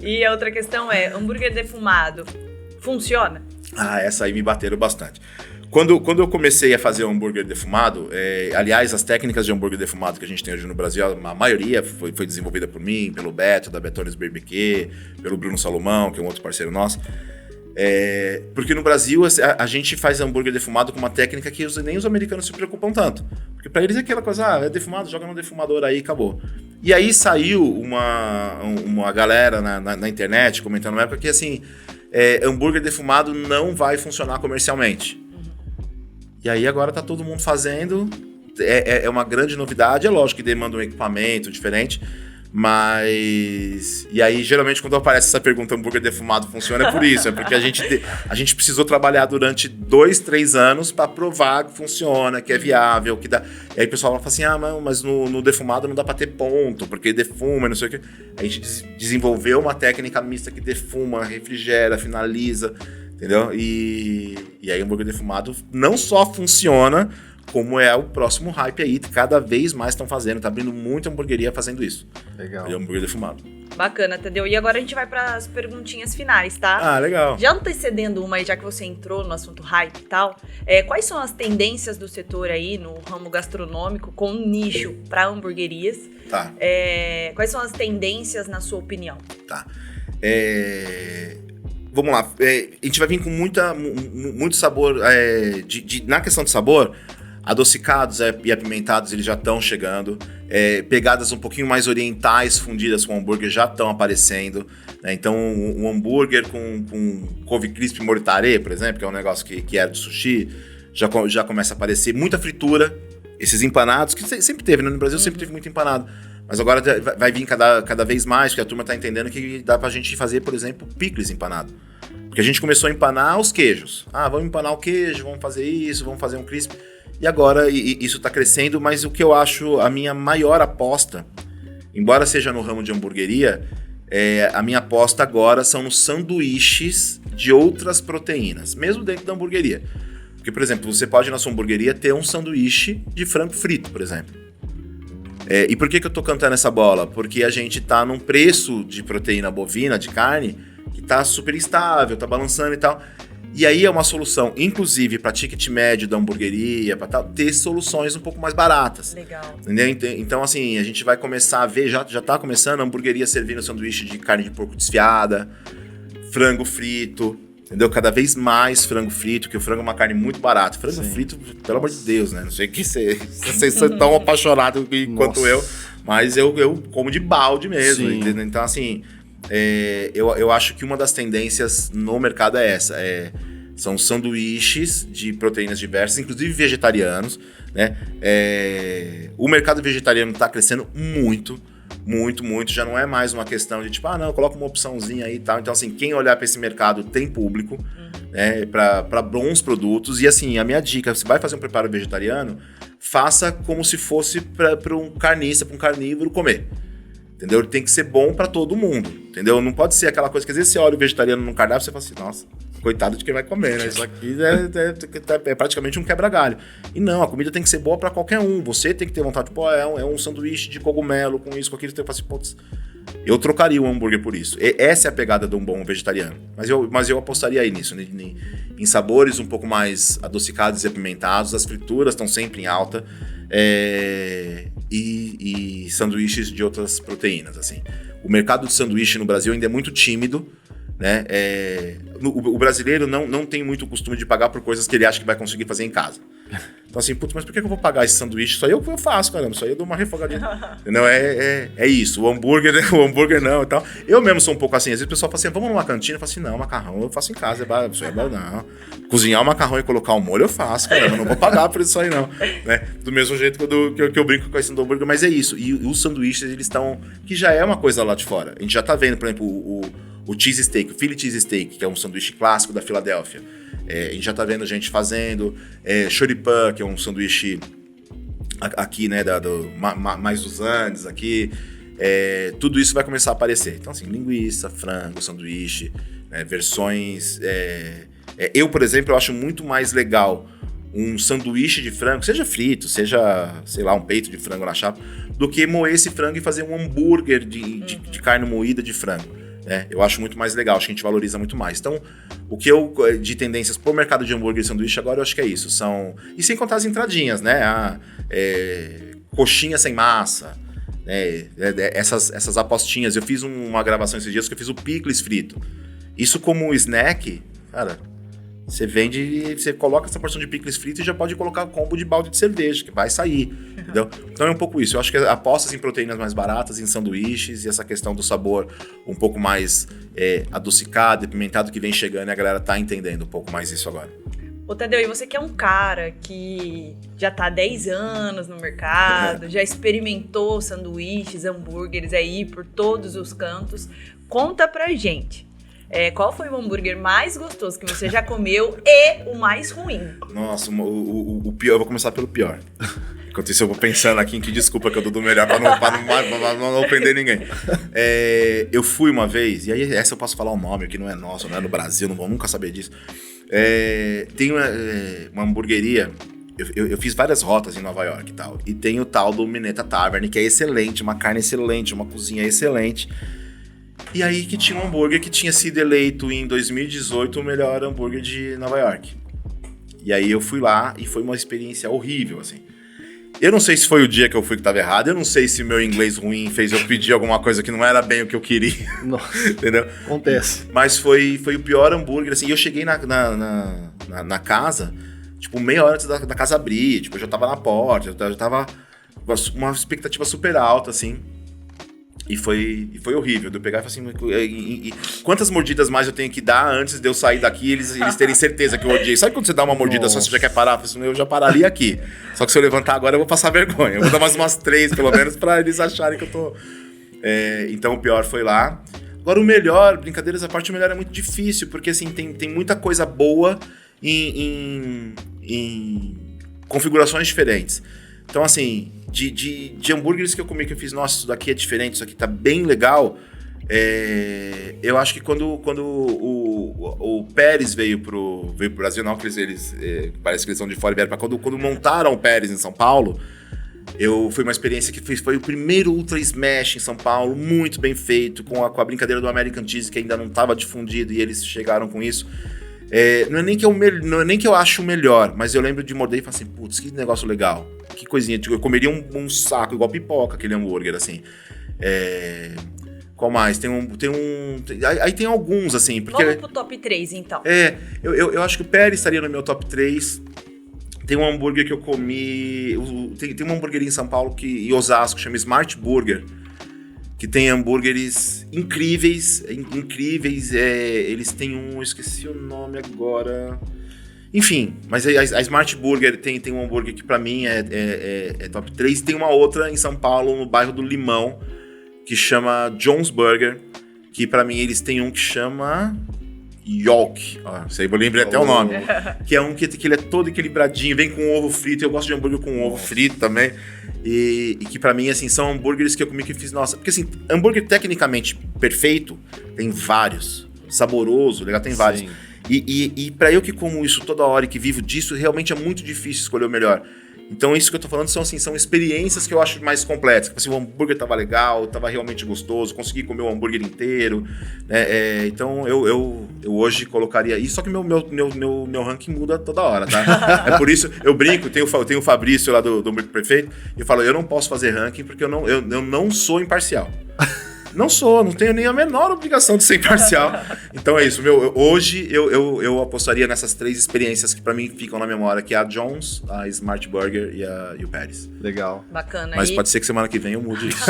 E a outra questão é, hambúrguer defumado funciona? Essa aí me bateram bastante. Quando eu comecei a fazer o hambúrguer defumado, aliás, as técnicas de hambúrguer defumado que a gente tem hoje no Brasil, a maioria foi desenvolvida por mim, pelo Beto, da Betones BBQ, pelo Bruno Salomão, que é um outro parceiro nosso. Porque no Brasil a gente faz hambúrguer defumado com uma técnica que nem os americanos se preocupam tanto. Porque pra eles é aquela coisa, é defumado, joga no defumador aí, acabou. E aí saiu uma galera na internet comentando na época que assim, hambúrguer defumado não vai funcionar comercialmente. E aí agora tá todo mundo fazendo, é uma grande novidade, é lógico que demanda um equipamento diferente, Mas... E aí, geralmente, quando aparece essa pergunta, hambúrguer defumado funciona, é por isso. É porque a gente precisou trabalhar durante 2, 3 anos para provar que funciona, que é viável, que dá... E aí o pessoal fala assim, mas no defumado não dá para ter ponto, porque defuma, não sei o quê. A gente desenvolveu uma técnica mista que defuma, refrigera, finaliza, entendeu? E aí o hambúrguer defumado não só funciona, como é o próximo hype aí, cada vez mais estão fazendo, tá abrindo muita hamburgueria fazendo isso. Legal. E hambúrguer defumado. Bacana, Tadeu. E agora a gente vai para as perguntinhas finais, tá? Ah, legal. Já antecedendo uma aí, já que você entrou no assunto hype e tal, quais são as tendências do setor aí no ramo gastronômico com um nicho para hamburguerias? Tá. Quais são as tendências na sua opinião? Tá. Vamos lá. A gente vai vir com muito sabor. Na questão de sabor, adocicados e apimentados eles já estão chegando. Pegadas um pouquinho mais orientais fundidas com hambúrguer já estão aparecendo. Né? Então, um hambúrguer com couve crisp mortare, por exemplo, que é um negócio que era do sushi, já começa a aparecer. Muita fritura. Esses empanados, que sempre teve, né? No Brasil sempre teve muito empanado. Mas agora vai vir cada vez mais, porque a turma está entendendo que dá pra gente fazer, por exemplo, picles empanado. Porque a gente começou a empanar os queijos. Vamos empanar o queijo, vamos fazer isso, vamos fazer um crisp. E agora isso está crescendo, mas o que eu acho a minha maior aposta, embora seja no ramo de hamburgueria, a minha aposta agora são nos sanduíches de outras proteínas, mesmo dentro da hamburgueria. Porque, por exemplo, você pode na sua hamburgueria ter um sanduíche de frango frito, por exemplo. E por que eu tô cantando essa bola? Porque a gente tá num preço de proteína bovina, de carne, que tá super instável, tá balançando e tal. E aí é uma solução, inclusive para ticket médio da hamburgueria, para ter soluções um pouco mais baratas. Legal. Entendeu? Então, assim, a gente vai começar a ver, já tá começando a hamburgueria servindo sanduíche de carne de porco desfiada, frango frito, entendeu? Cada vez mais frango frito, que o frango é uma carne muito barata. Frango frito, pelo amor de Deus, né? Não sei que vocês são tão apaixonados quanto eu, mas eu como de balde mesmo, entendeu? Então, assim, eu acho que uma das tendências no mercado é essa. São sanduíches de proteínas diversas, inclusive vegetarianos, né? O mercado vegetariano está crescendo muito, já não é mais uma questão de tipo, coloca uma opçãozinha aí e tal. Então, assim, quem olhar para esse mercado tem público, né, para bons produtos. E, assim, a minha dica, você vai fazer um preparo vegetariano, faça como se fosse para um carnista, para um carnívoro comer. Entendeu? Ele tem que ser bom para todo mundo, entendeu? Não pode ser aquela coisa que às vezes você olha o vegetariano num cardápio e você fala assim, nossa, coitado de quem vai comer, né? Isso aqui é praticamente um quebra-galho. E não, a comida tem que ser boa para qualquer um. Você tem que ter vontade, é um sanduíche de cogumelo com isso, com aquilo. Você fala assim, putz, eu trocaria um hambúrguer por isso. Essa é a pegada de um bom vegetariano. Mas eu apostaria aí nisso, em sabores um pouco mais adocicados e apimentados. As frituras estão sempre em alta. E sanduíches de outras proteínas, assim. O mercado de sanduíche no Brasil ainda é muito tímido, né? O brasileiro não tem muito costume de pagar por coisas que ele acha que vai conseguir fazer em casa. Então, assim, putz, mas por que eu vou pagar esse sanduíche? Isso aí eu faço, caramba. Isso aí eu dou uma refogadinha. Entendeu? É isso. O hambúrguer não e tal. Eu mesmo sou um pouco assim. Às vezes o pessoal fala assim, vamos numa cantina? Eu falo assim, não, macarrão eu faço em casa. Não. Cozinhar o macarrão e colocar o molho eu faço, caramba. Eu não vou pagar por isso aí, não. Né? Do mesmo jeito que eu brinco com esse do hambúrguer. Mas é isso. E os sanduíches, eles estão... Que já é uma coisa lá de fora. A gente já tá vendo, por exemplo, o cheese steak, o Philly cheese steak, que é um sanduíche clássico da Filadélfia. A gente já tá vendo gente fazendo choripan, que é um sanduíche aqui, né, mais dos Andes aqui. Tudo isso vai começar a aparecer. Então, assim, linguiça, frango, sanduíche, né, versões... eu, por exemplo, eu acho muito mais legal um sanduíche de frango, seja frito, seja, sei lá, um peito de frango na chapa, do que moer esse frango e fazer um hambúrguer de carne moída de frango. Eu acho muito mais legal, acho que a gente valoriza muito mais. Então, o que de tendências pro mercado de hambúrguer e sanduíche agora, eu acho que é isso. E sem contar as entradinhas, né? Coxinha sem massa, né? Essas apostinhas. Eu fiz uma gravação esses dias que eu fiz o picles frito. Isso como snack, cara, você coloca essa porção de picles frito e já pode colocar combo de balde de cerveja, que vai sair, entendeu? Então é um pouco isso. Eu acho que apostas em proteínas mais baratas, em sanduíches, e essa questão do sabor um pouco mais adocicado, apimentado, que vem chegando, e a galera tá entendendo um pouco mais isso agora. Ô, Tadeu, e você que é um cara que já tá há 10 anos no mercado, já experimentou sanduíches, hambúrgueres aí por todos os cantos, conta pra gente. Qual foi o hambúrguer mais gostoso que você já comeu e o mais ruim? Nossa, o pior, eu vou começar pelo pior. Enquanto isso, eu vou pensando aqui em que desculpa que eu dou do melhor pra não ofender ninguém. Eu fui uma vez, e aí essa eu posso falar o nome, que não é nosso, não é no Brasil, não vão nunca saber disso. Tem uma hamburgueria, eu fiz várias rotas em Nova York e tal, e tem o tal do Minetta Tavern, que é excelente, uma carne excelente, uma cozinha excelente. E aí que tinha um hambúrguer que tinha sido eleito em 2018 o melhor hambúrguer de Nova York. E aí eu fui lá e foi uma experiência horrível, assim. Eu não sei se foi o dia que eu fui que tava errado, eu não sei se meu inglês ruim fez eu pedir alguma coisa que não era bem o que eu queria. Nossa, entendeu? Acontece. Mas foi o pior hambúrguer, assim, e eu cheguei na casa, tipo, meia hora antes da casa abrir, tipo, eu já tava na porta, eu já tava com uma expectativa super alta, assim. E foi horrível, de eu pegar e falar assim, quantas mordidas mais eu tenho que dar antes de eu sair daqui e eles terem certeza que eu odiei? Sabe quando você dá uma mordida só, você já quer parar? Eu já pararia aqui. Só que se eu levantar agora eu vou passar vergonha. Eu vou dar mais umas 3, pelo menos, pra eles acharem que eu tô... Então o pior foi lá. Agora o melhor, brincadeiras à parte, o melhor é muito difícil, porque assim, tem muita coisa boa em configurações diferentes. Então assim... De hambúrgueres que eu comi, que eu fiz, nossa, isso daqui é diferente, isso aqui tá bem legal. Eu acho que quando o Pérez veio pro Brasil, não que eles parece que eles são de fora e vieram pra quando montaram o Pérez em São Paulo, foi uma experiência que foi o primeiro Ultra Smash em São Paulo, muito bem feito, com a brincadeira do American Cheese, que ainda não estava difundido, e eles chegaram com isso. Não é nem que eu acho o melhor, mas eu lembro de morder e falar assim, putz, que negócio legal, que coisinha, tipo, eu comeria um saco igual pipoca, aquele hambúrguer, assim. Qual mais? Aí tem alguns, assim, porque... Vamos pro top 3, então. Eu acho que o Pérez estaria no meu top 3. Tem um hambúrguer que eu comi, tem uma hamburgueria em São Paulo, em Osasco, chama Smart Burger, que tem hambúrgueres incríveis, eles têm eu esqueci o nome agora, enfim, mas a Smart Burger tem um hambúrguer que pra mim é top 3, tem uma outra em São Paulo, no bairro do Limão, que chama John's Burger, que pra mim eles têm um que chama Yolk, isso aí eu lembrei até o nome, que é um que ele é todo equilibradinho, vem com ovo frito, eu gosto de hambúrguer com ovo frito também. E que pra mim, assim, são hambúrgueres que eu comi que fiz, nossa... Porque, assim, hambúrguer tecnicamente perfeito, tem vários. Saboroso, legal, tem vários. E pra eu que como isso toda hora e que vivo disso, realmente é muito difícil escolher o melhor. Então, isso que eu tô falando são experiências que eu acho mais completas. Tipo assim, o hambúrguer tava legal, tava realmente gostoso, consegui comer o hambúrguer inteiro, né? Então, eu hoje colocaria isso, só que meu ranking muda toda hora, tá? É por isso, eu brinco, tem o Fabrício lá do Hambúrguer Perfeito, e eu falo, eu não posso fazer ranking porque eu não sou imparcial. Não tenho nem a menor obrigação de ser imparcial. Então é isso, hoje eu apostaria nessas 3 experiências que pra mim ficam na memória, que é a John's, a Smart Burger e o Pérez. Legal. Bacana. Mas pode ser que semana que vem eu mude isso.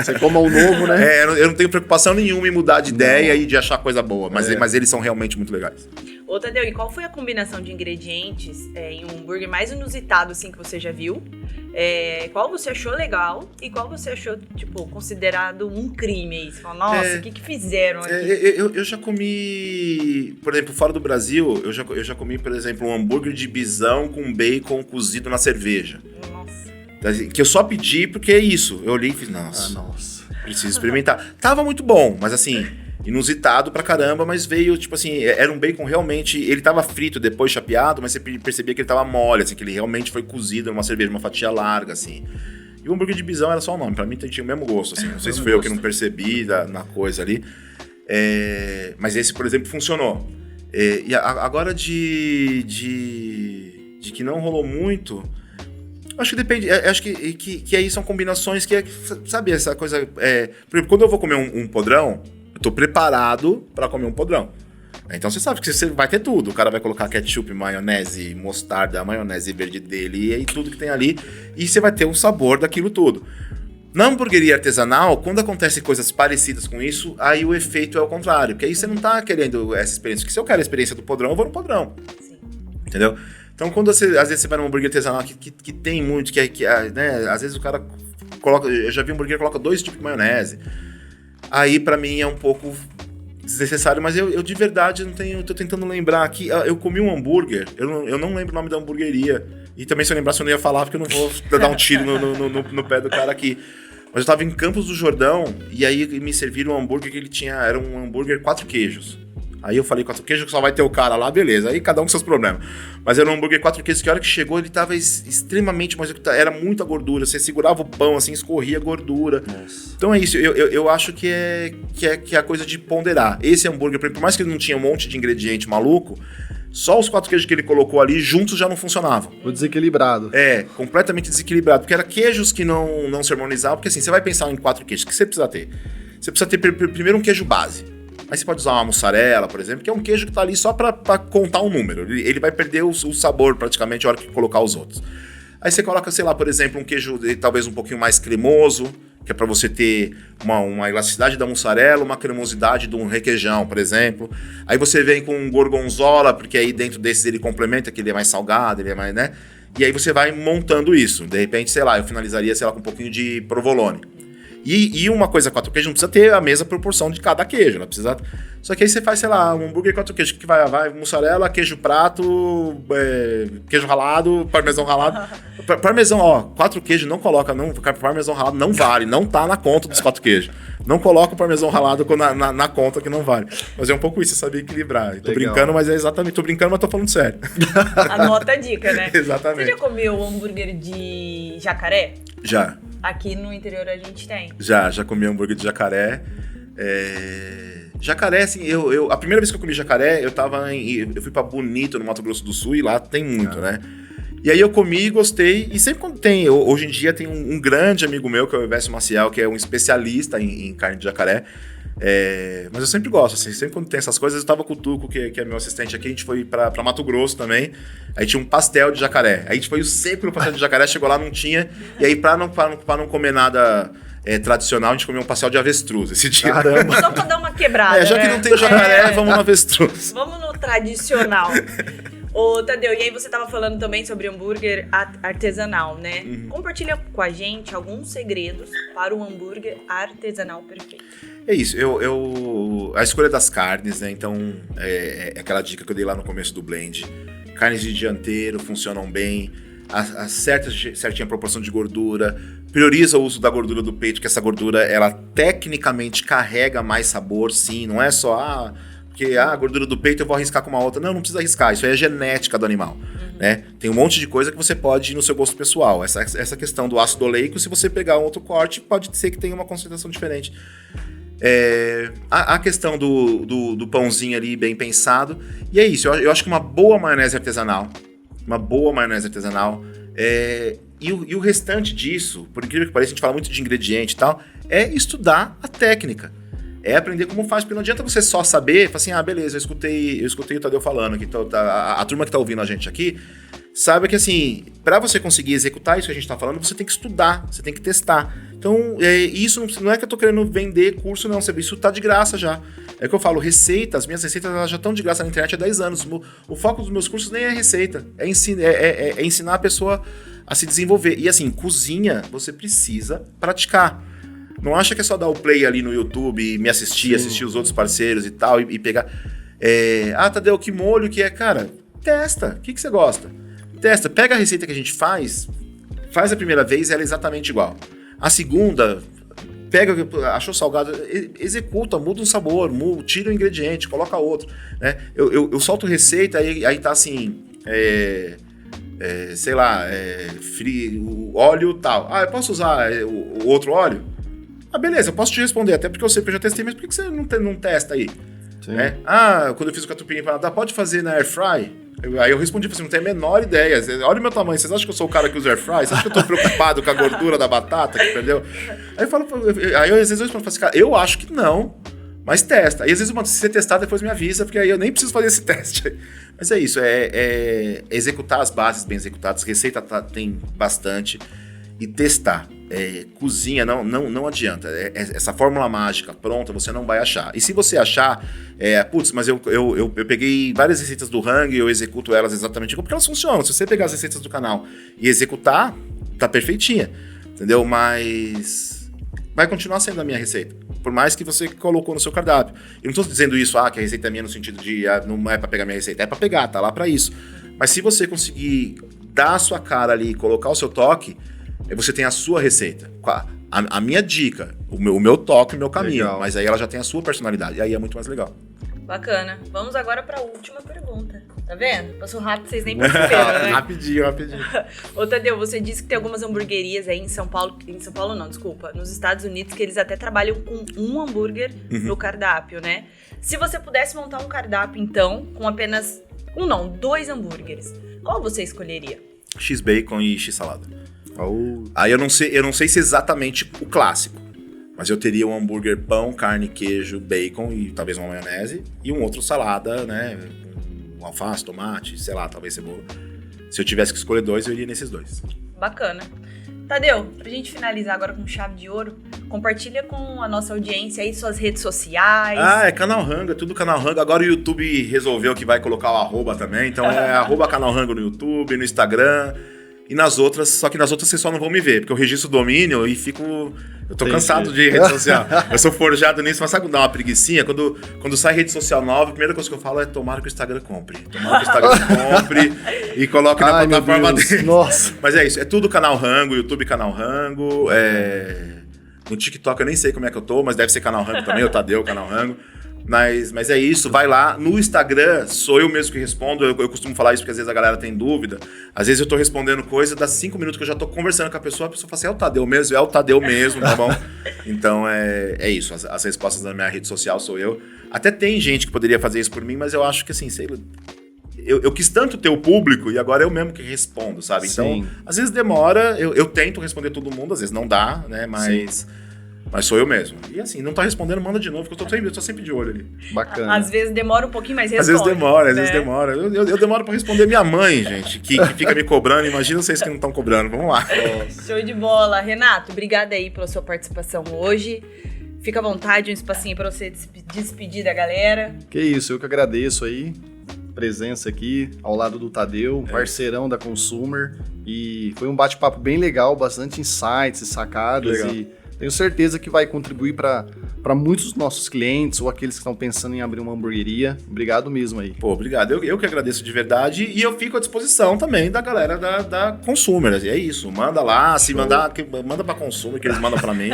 Você coma um novo, né? Eu não tenho preocupação nenhuma em mudar de ideia e de achar coisa boa, mas eles são realmente muito legais. Ô, Tadeu, e qual foi a combinação de ingredientes em um hambúrguer mais inusitado, assim, que você já viu? Qual você achou legal e qual você achou, tipo, considerado um crime aí? Você fala, nossa, o que fizeram aqui? Eu já comi, por exemplo, fora do Brasil, eu já comi, por exemplo, um hambúrguer de bisão com bacon cozido na cerveja. Nossa. Que eu só pedi porque é isso. Eu olhei e fiz, nossa, preciso experimentar. Tava muito bom, mas assim... inusitado pra caramba, mas veio, tipo assim, era um bacon realmente, ele tava frito, depois chapeado, mas você percebia que ele tava mole, assim, que ele realmente foi cozido numa cerveja, uma fatia larga, assim. E o hambúrguer de bisão era só o nome, pra mim tinha o mesmo gosto, assim, não sei se foi eu que não percebi na coisa ali, mas esse, por exemplo, funcionou. E agora de que não rolou muito... Acho que depende, acho que aí são combinações que, sabe, essa coisa... por exemplo, quando eu vou comer um podrão, eu tô preparado pra comer um podrão. Então você sabe que você vai ter tudo. O cara vai colocar ketchup, maionese, mostarda, a maionese verde dele e tudo que tem ali. E você vai ter um sabor daquilo tudo. Na hamburgueria artesanal, quando acontecem coisas parecidas com isso, aí o efeito é o contrário. Porque aí você não tá querendo essa experiência. Porque se eu quero a experiência do podrão, eu vou no podrão. Sim. Entendeu? Então, quando às vezes você vai num hambúrguer artesanal que tem muito, né, às vezes o cara coloca... Eu já vi um hambúrguer que coloca 2 tipos de maionese. Aí, pra mim, é um pouco desnecessário, mas eu de verdade não tenho... Tô tentando lembrar aqui. Eu comi um hambúrguer, eu não lembro o nome da hamburgueria. E também, se eu lembrasse, eu não ia falar, porque eu não vou dar um tiro no pé do cara aqui. Mas eu tava em Campos do Jordão, e aí me serviram um hambúrguer que ele tinha... Era um hambúrguer 4 queijos. Aí eu falei 4 queijos, que só vai ter o cara lá, beleza. Aí cada um com seus problemas. Mas era um hambúrguer 4 queijos que a hora que chegou, ele tava extremamente... Mas era muita gordura. Você segurava o pão, assim, escorria gordura. Nossa. Então é isso. Eu acho que é a coisa de ponderar. Esse hambúrguer, por mais que ele não tinha um monte de ingrediente maluco, só os 4 queijos que ele colocou ali juntos já não funcionavam. Foi desequilibrado. Completamente desequilibrado. Porque era queijos que não se harmonizavam. Porque assim, você vai pensar em 4 queijos. O que você precisa ter? Você precisa ter primeiro um queijo base. Aí você pode usar uma mussarela, por exemplo, que é um queijo que tá ali só pra contar um número. Ele vai perder o sabor praticamente a hora que colocar os outros. Aí você coloca, sei lá, por exemplo, um queijo talvez um pouquinho mais cremoso, que é pra você ter uma elasticidade da mussarela, uma cremosidade de um requeijão, por exemplo. Aí você vem com um gorgonzola, porque aí dentro desses ele complementa, que ele é mais salgado, ele é mais, né? E aí você vai montando isso. De repente, sei lá, eu finalizaria, sei lá, com um pouquinho de provolone. E uma coisa 4 queijos, não precisa ter a mesma proporção de cada queijo, ela precisa... Só que aí você faz, sei lá, um hambúrguer 4 queijos, que vai mussarela, queijo prato, queijo ralado, parmesão ralado. Parmesão, 4 queijos não coloca, parmesão ralado não vale, não tá na conta dos 4 queijos. Não coloca o parmesão ralado na conta que não vale. Mas é um pouco isso, você saber equilibrar. Tô brincando, mas é exatamente, tô brincando, mas tô falando sério. Anota a dica, né? Exatamente. Você já comeu hambúrguer de jacaré? Já. Aqui no interior a gente tem. Já comi hambúrguer de jacaré. Jacaré, assim, a primeira vez que eu comi jacaré, eu fui pra Bonito, no Mato Grosso do Sul, e lá tem muito, né? E aí eu comi, gostei, e sempre quando tem, hoje em dia tem um grande amigo meu, que é o Evésio Maciel, que é um especialista em carne de jacaré. Mas eu sempre gosto, assim, sempre quando tem essas coisas. Eu tava com o Tuco, que é meu assistente aqui, a gente foi pra Mato Grosso também. Aí tinha um pastel de jacaré. Aí a gente foi seco no pastel de jacaré, chegou lá, não tinha. E aí pra não comer nada tradicional, a gente comeu um pastel de avestruz esse dia. Caramba! Só pra dar uma quebrada, já que não tem o jacaré, vamos no avestruz. Vamos no tradicional. Ô, Tadeu, e aí você tava falando também sobre hambúrguer artesanal, né? Uhum. Compartilha com a gente alguns segredos para o hambúrguer artesanal perfeito. É isso, a escolha das carnes, né? Então, é aquela dica que eu dei lá no começo do blend. Carnes de dianteiro funcionam bem, a certinha proporção de gordura, prioriza o uso da gordura do peito, que essa gordura, ela tecnicamente carrega mais sabor, sim, não é só, porque a gordura do peito eu vou arriscar com uma outra. Não precisa arriscar, isso aí é genética do animal, né? Tem um monte de coisa que você pode ir no seu gosto pessoal. Essa questão do ácido oleico, se você pegar um outro corte, pode ser que tenha uma concentração diferente. A questão do pãozinho ali bem pensado. E é isso, eu acho que uma boa maionese artesanal, e o restante disso, por incrível que pareça, a gente fala muito de ingrediente e tal, é estudar a técnica. É aprender como faz, porque não adianta você só saber, falar assim, beleza, eu escutei o Tadeu falando aqui, a turma que tá ouvindo a gente aqui, sabe que assim, para você conseguir executar isso que a gente tá falando, você tem que estudar, você tem que testar. Então, isso não é que eu tô querendo vender curso, não, isso tá de graça já. É que eu falo, as minhas receitas elas já estão de graça na internet há 10 anos. O foco dos meus cursos nem é receita, é ensinar a pessoa a se desenvolver. E assim, cozinha, você precisa praticar. Não acha que é só dar o play ali no YouTube e me assistir os outros parceiros e tal, e pegar... Tadeu, que molho que é? Cara, testa. O que você gosta? Testa. Pega a receita que a gente faz a primeira vez, ela é exatamente igual. A segunda, achou salgado, executa, muda um sabor, tira o ingrediente, coloca outro. Né? Eu solto receita, aí tá assim... sei lá, frio, óleo tal. Eu posso usar o outro óleo? Beleza, eu posso te responder, até porque eu sei que eu já testei, mas por que você não testa aí? Né? Quando eu fiz o catupiry empanado, pode fazer na air fry? Aí eu respondi, assim, não tenho a menor ideia. Olha o meu tamanho, vocês acham que eu sou o cara que usa air fry? Vocês acham que eu tô preocupado com a gordura da batata, entendeu? Aí às vezes eu falo assim, cara, eu acho que não, mas testa. Aí às vezes se você testar, depois me avisa, porque aí eu nem preciso fazer esse teste. Mas é isso, executar as bases bem executadas, receita tem bastante, e testar. cozinha, não adianta. Essa fórmula mágica pronta, você não vai achar. E se você achar, mas eu peguei várias receitas do Hang e eu executo elas exatamente porque elas funcionam. Se você pegar as receitas do canal e executar, tá perfeitinha, entendeu? Mas vai continuar sendo a minha receita, por mais que você colocou no seu cardápio. Eu não tô dizendo isso, que a receita é minha no sentido de não é pra pegar minha receita, é pra pegar, tá lá pra isso. Mas se você conseguir dar a sua cara ali, colocar o seu toque, você tem a sua receita. A minha dica, o meu toque, o meu caminho. Legal. Mas aí ela já tem a sua personalidade. E aí é muito mais legal. Bacana. Vamos agora para a última pergunta. Tá vendo? Passou rápido, vocês nem perceberam, né? Rapidinho. Ô, Tadeu, você disse que tem algumas hamburguerias aí em São Paulo não, desculpa, nos Estados Unidos, que eles até trabalham com um hambúrguer no cardápio, né? Se você pudesse montar um cardápio, então, com apenas 2 hambúrgueres, qual você escolheria? X-bacon e X-salada. Aí eu não sei se exatamente o clássico, mas eu teria um hambúrguer pão, carne, queijo, bacon e talvez uma maionese e um outro salada, né, com alface, tomate, sei lá, talvez cebola. Se eu tivesse que escolher 2, eu iria nesses 2. Bacana. Tadeu, pra gente finalizar agora com chave de ouro, compartilha com a nossa audiência aí suas redes sociais. É Canal Rango, é tudo Canal Rango. Agora o YouTube resolveu que vai colocar o arroba também, então é @Canal Rango no YouTube, no Instagram. E nas outras, só que nas outras vocês só não vão me ver, porque eu registro o domínio e fico... Eu tô cansado de rede social. Eu sou forjado nisso, mas sabe quando dá uma preguicinha? Quando sai rede social nova, a primeira coisa que eu falo é tomara que o Instagram compre. Tomara que o Instagram compre e coloque na plataforma dele. Nossa. Mas é isso, é tudo Canal Rango, YouTube Canal Rango, no TikTok eu nem sei como é que eu tô, mas deve ser Canal Rango também, o Tadeu, Canal Rango. Mas é isso, vai lá. No Instagram, sou eu mesmo que respondo. Eu costumo falar isso porque às vezes a galera tem dúvida. Às vezes eu tô respondendo coisa, dá 5 minutos que eu já tô conversando com a pessoa fala assim, é o Tadeu mesmo, tá bom? Então é isso, as respostas da minha rede social sou eu. Até tem gente que poderia fazer isso por mim, mas eu acho que assim, sei lá, eu quis tanto ter o público e agora eu mesmo que respondo, sabe? Então, sim, às vezes demora, eu tento responder todo mundo, às vezes não dá, né? Mas sou eu mesmo. E assim, não tá respondendo, manda de novo, que eu tô sempre de olho ali. Bacana. Às vezes demora um pouquinho, mas responde. Às vezes demora. Eu demoro pra responder minha mãe, gente, que fica me cobrando. Imagina vocês que não estão cobrando. Vamos lá. Show de bola. Renato, obrigada aí pela sua participação hoje. Fica à vontade, um espacinho pra você despedir da galera. Que isso, eu que agradeço aí. Presença aqui, ao lado do Tadeu, parceirão da Consumer. E foi um bate-papo bem legal, bastante insights e sacadas. Legal. E tenho certeza que vai contribuir para muitos dos nossos clientes ou aqueles que estão pensando em abrir uma hamburgueria. Obrigado mesmo aí. Pô, obrigado. Eu que agradeço de verdade e eu fico à disposição também da galera da Consumer. É isso, manda lá, se mandar, manda pra Consumer que eles mandam pra mim.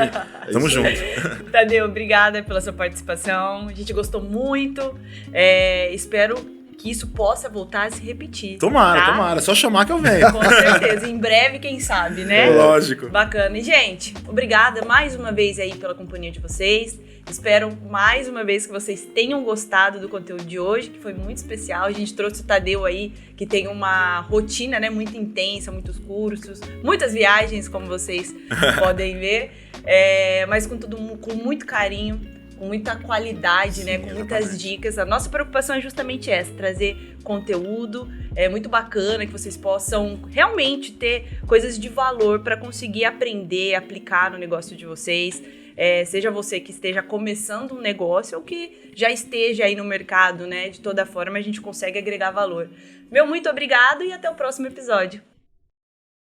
Tamo junto. Tadeu, obrigada pela sua participação. A gente gostou muito. Espero que isso possa voltar a se repetir. Tomara. Só chamar que eu venho. Com certeza. Em breve, quem sabe, né? Lógico. Bacana. E, gente, obrigada mais uma vez aí pela companhia de vocês. Espero mais uma vez que vocês tenham gostado do conteúdo de hoje, que foi muito especial. A gente trouxe o Tadeu aí, que tem uma rotina, né, muito intensa, muitos cursos, muitas viagens, como vocês podem ver. Mas com muito carinho, com muita qualidade, sim, né? Com muitas dicas. A nossa preocupação é justamente essa, trazer conteúdo muito bacana, que vocês possam realmente ter coisas de valor para conseguir aprender, aplicar no negócio de vocês. Seja você que esteja começando um negócio ou que já esteja aí no mercado, né? De toda forma, a gente consegue agregar valor. Muito obrigado e até o próximo episódio.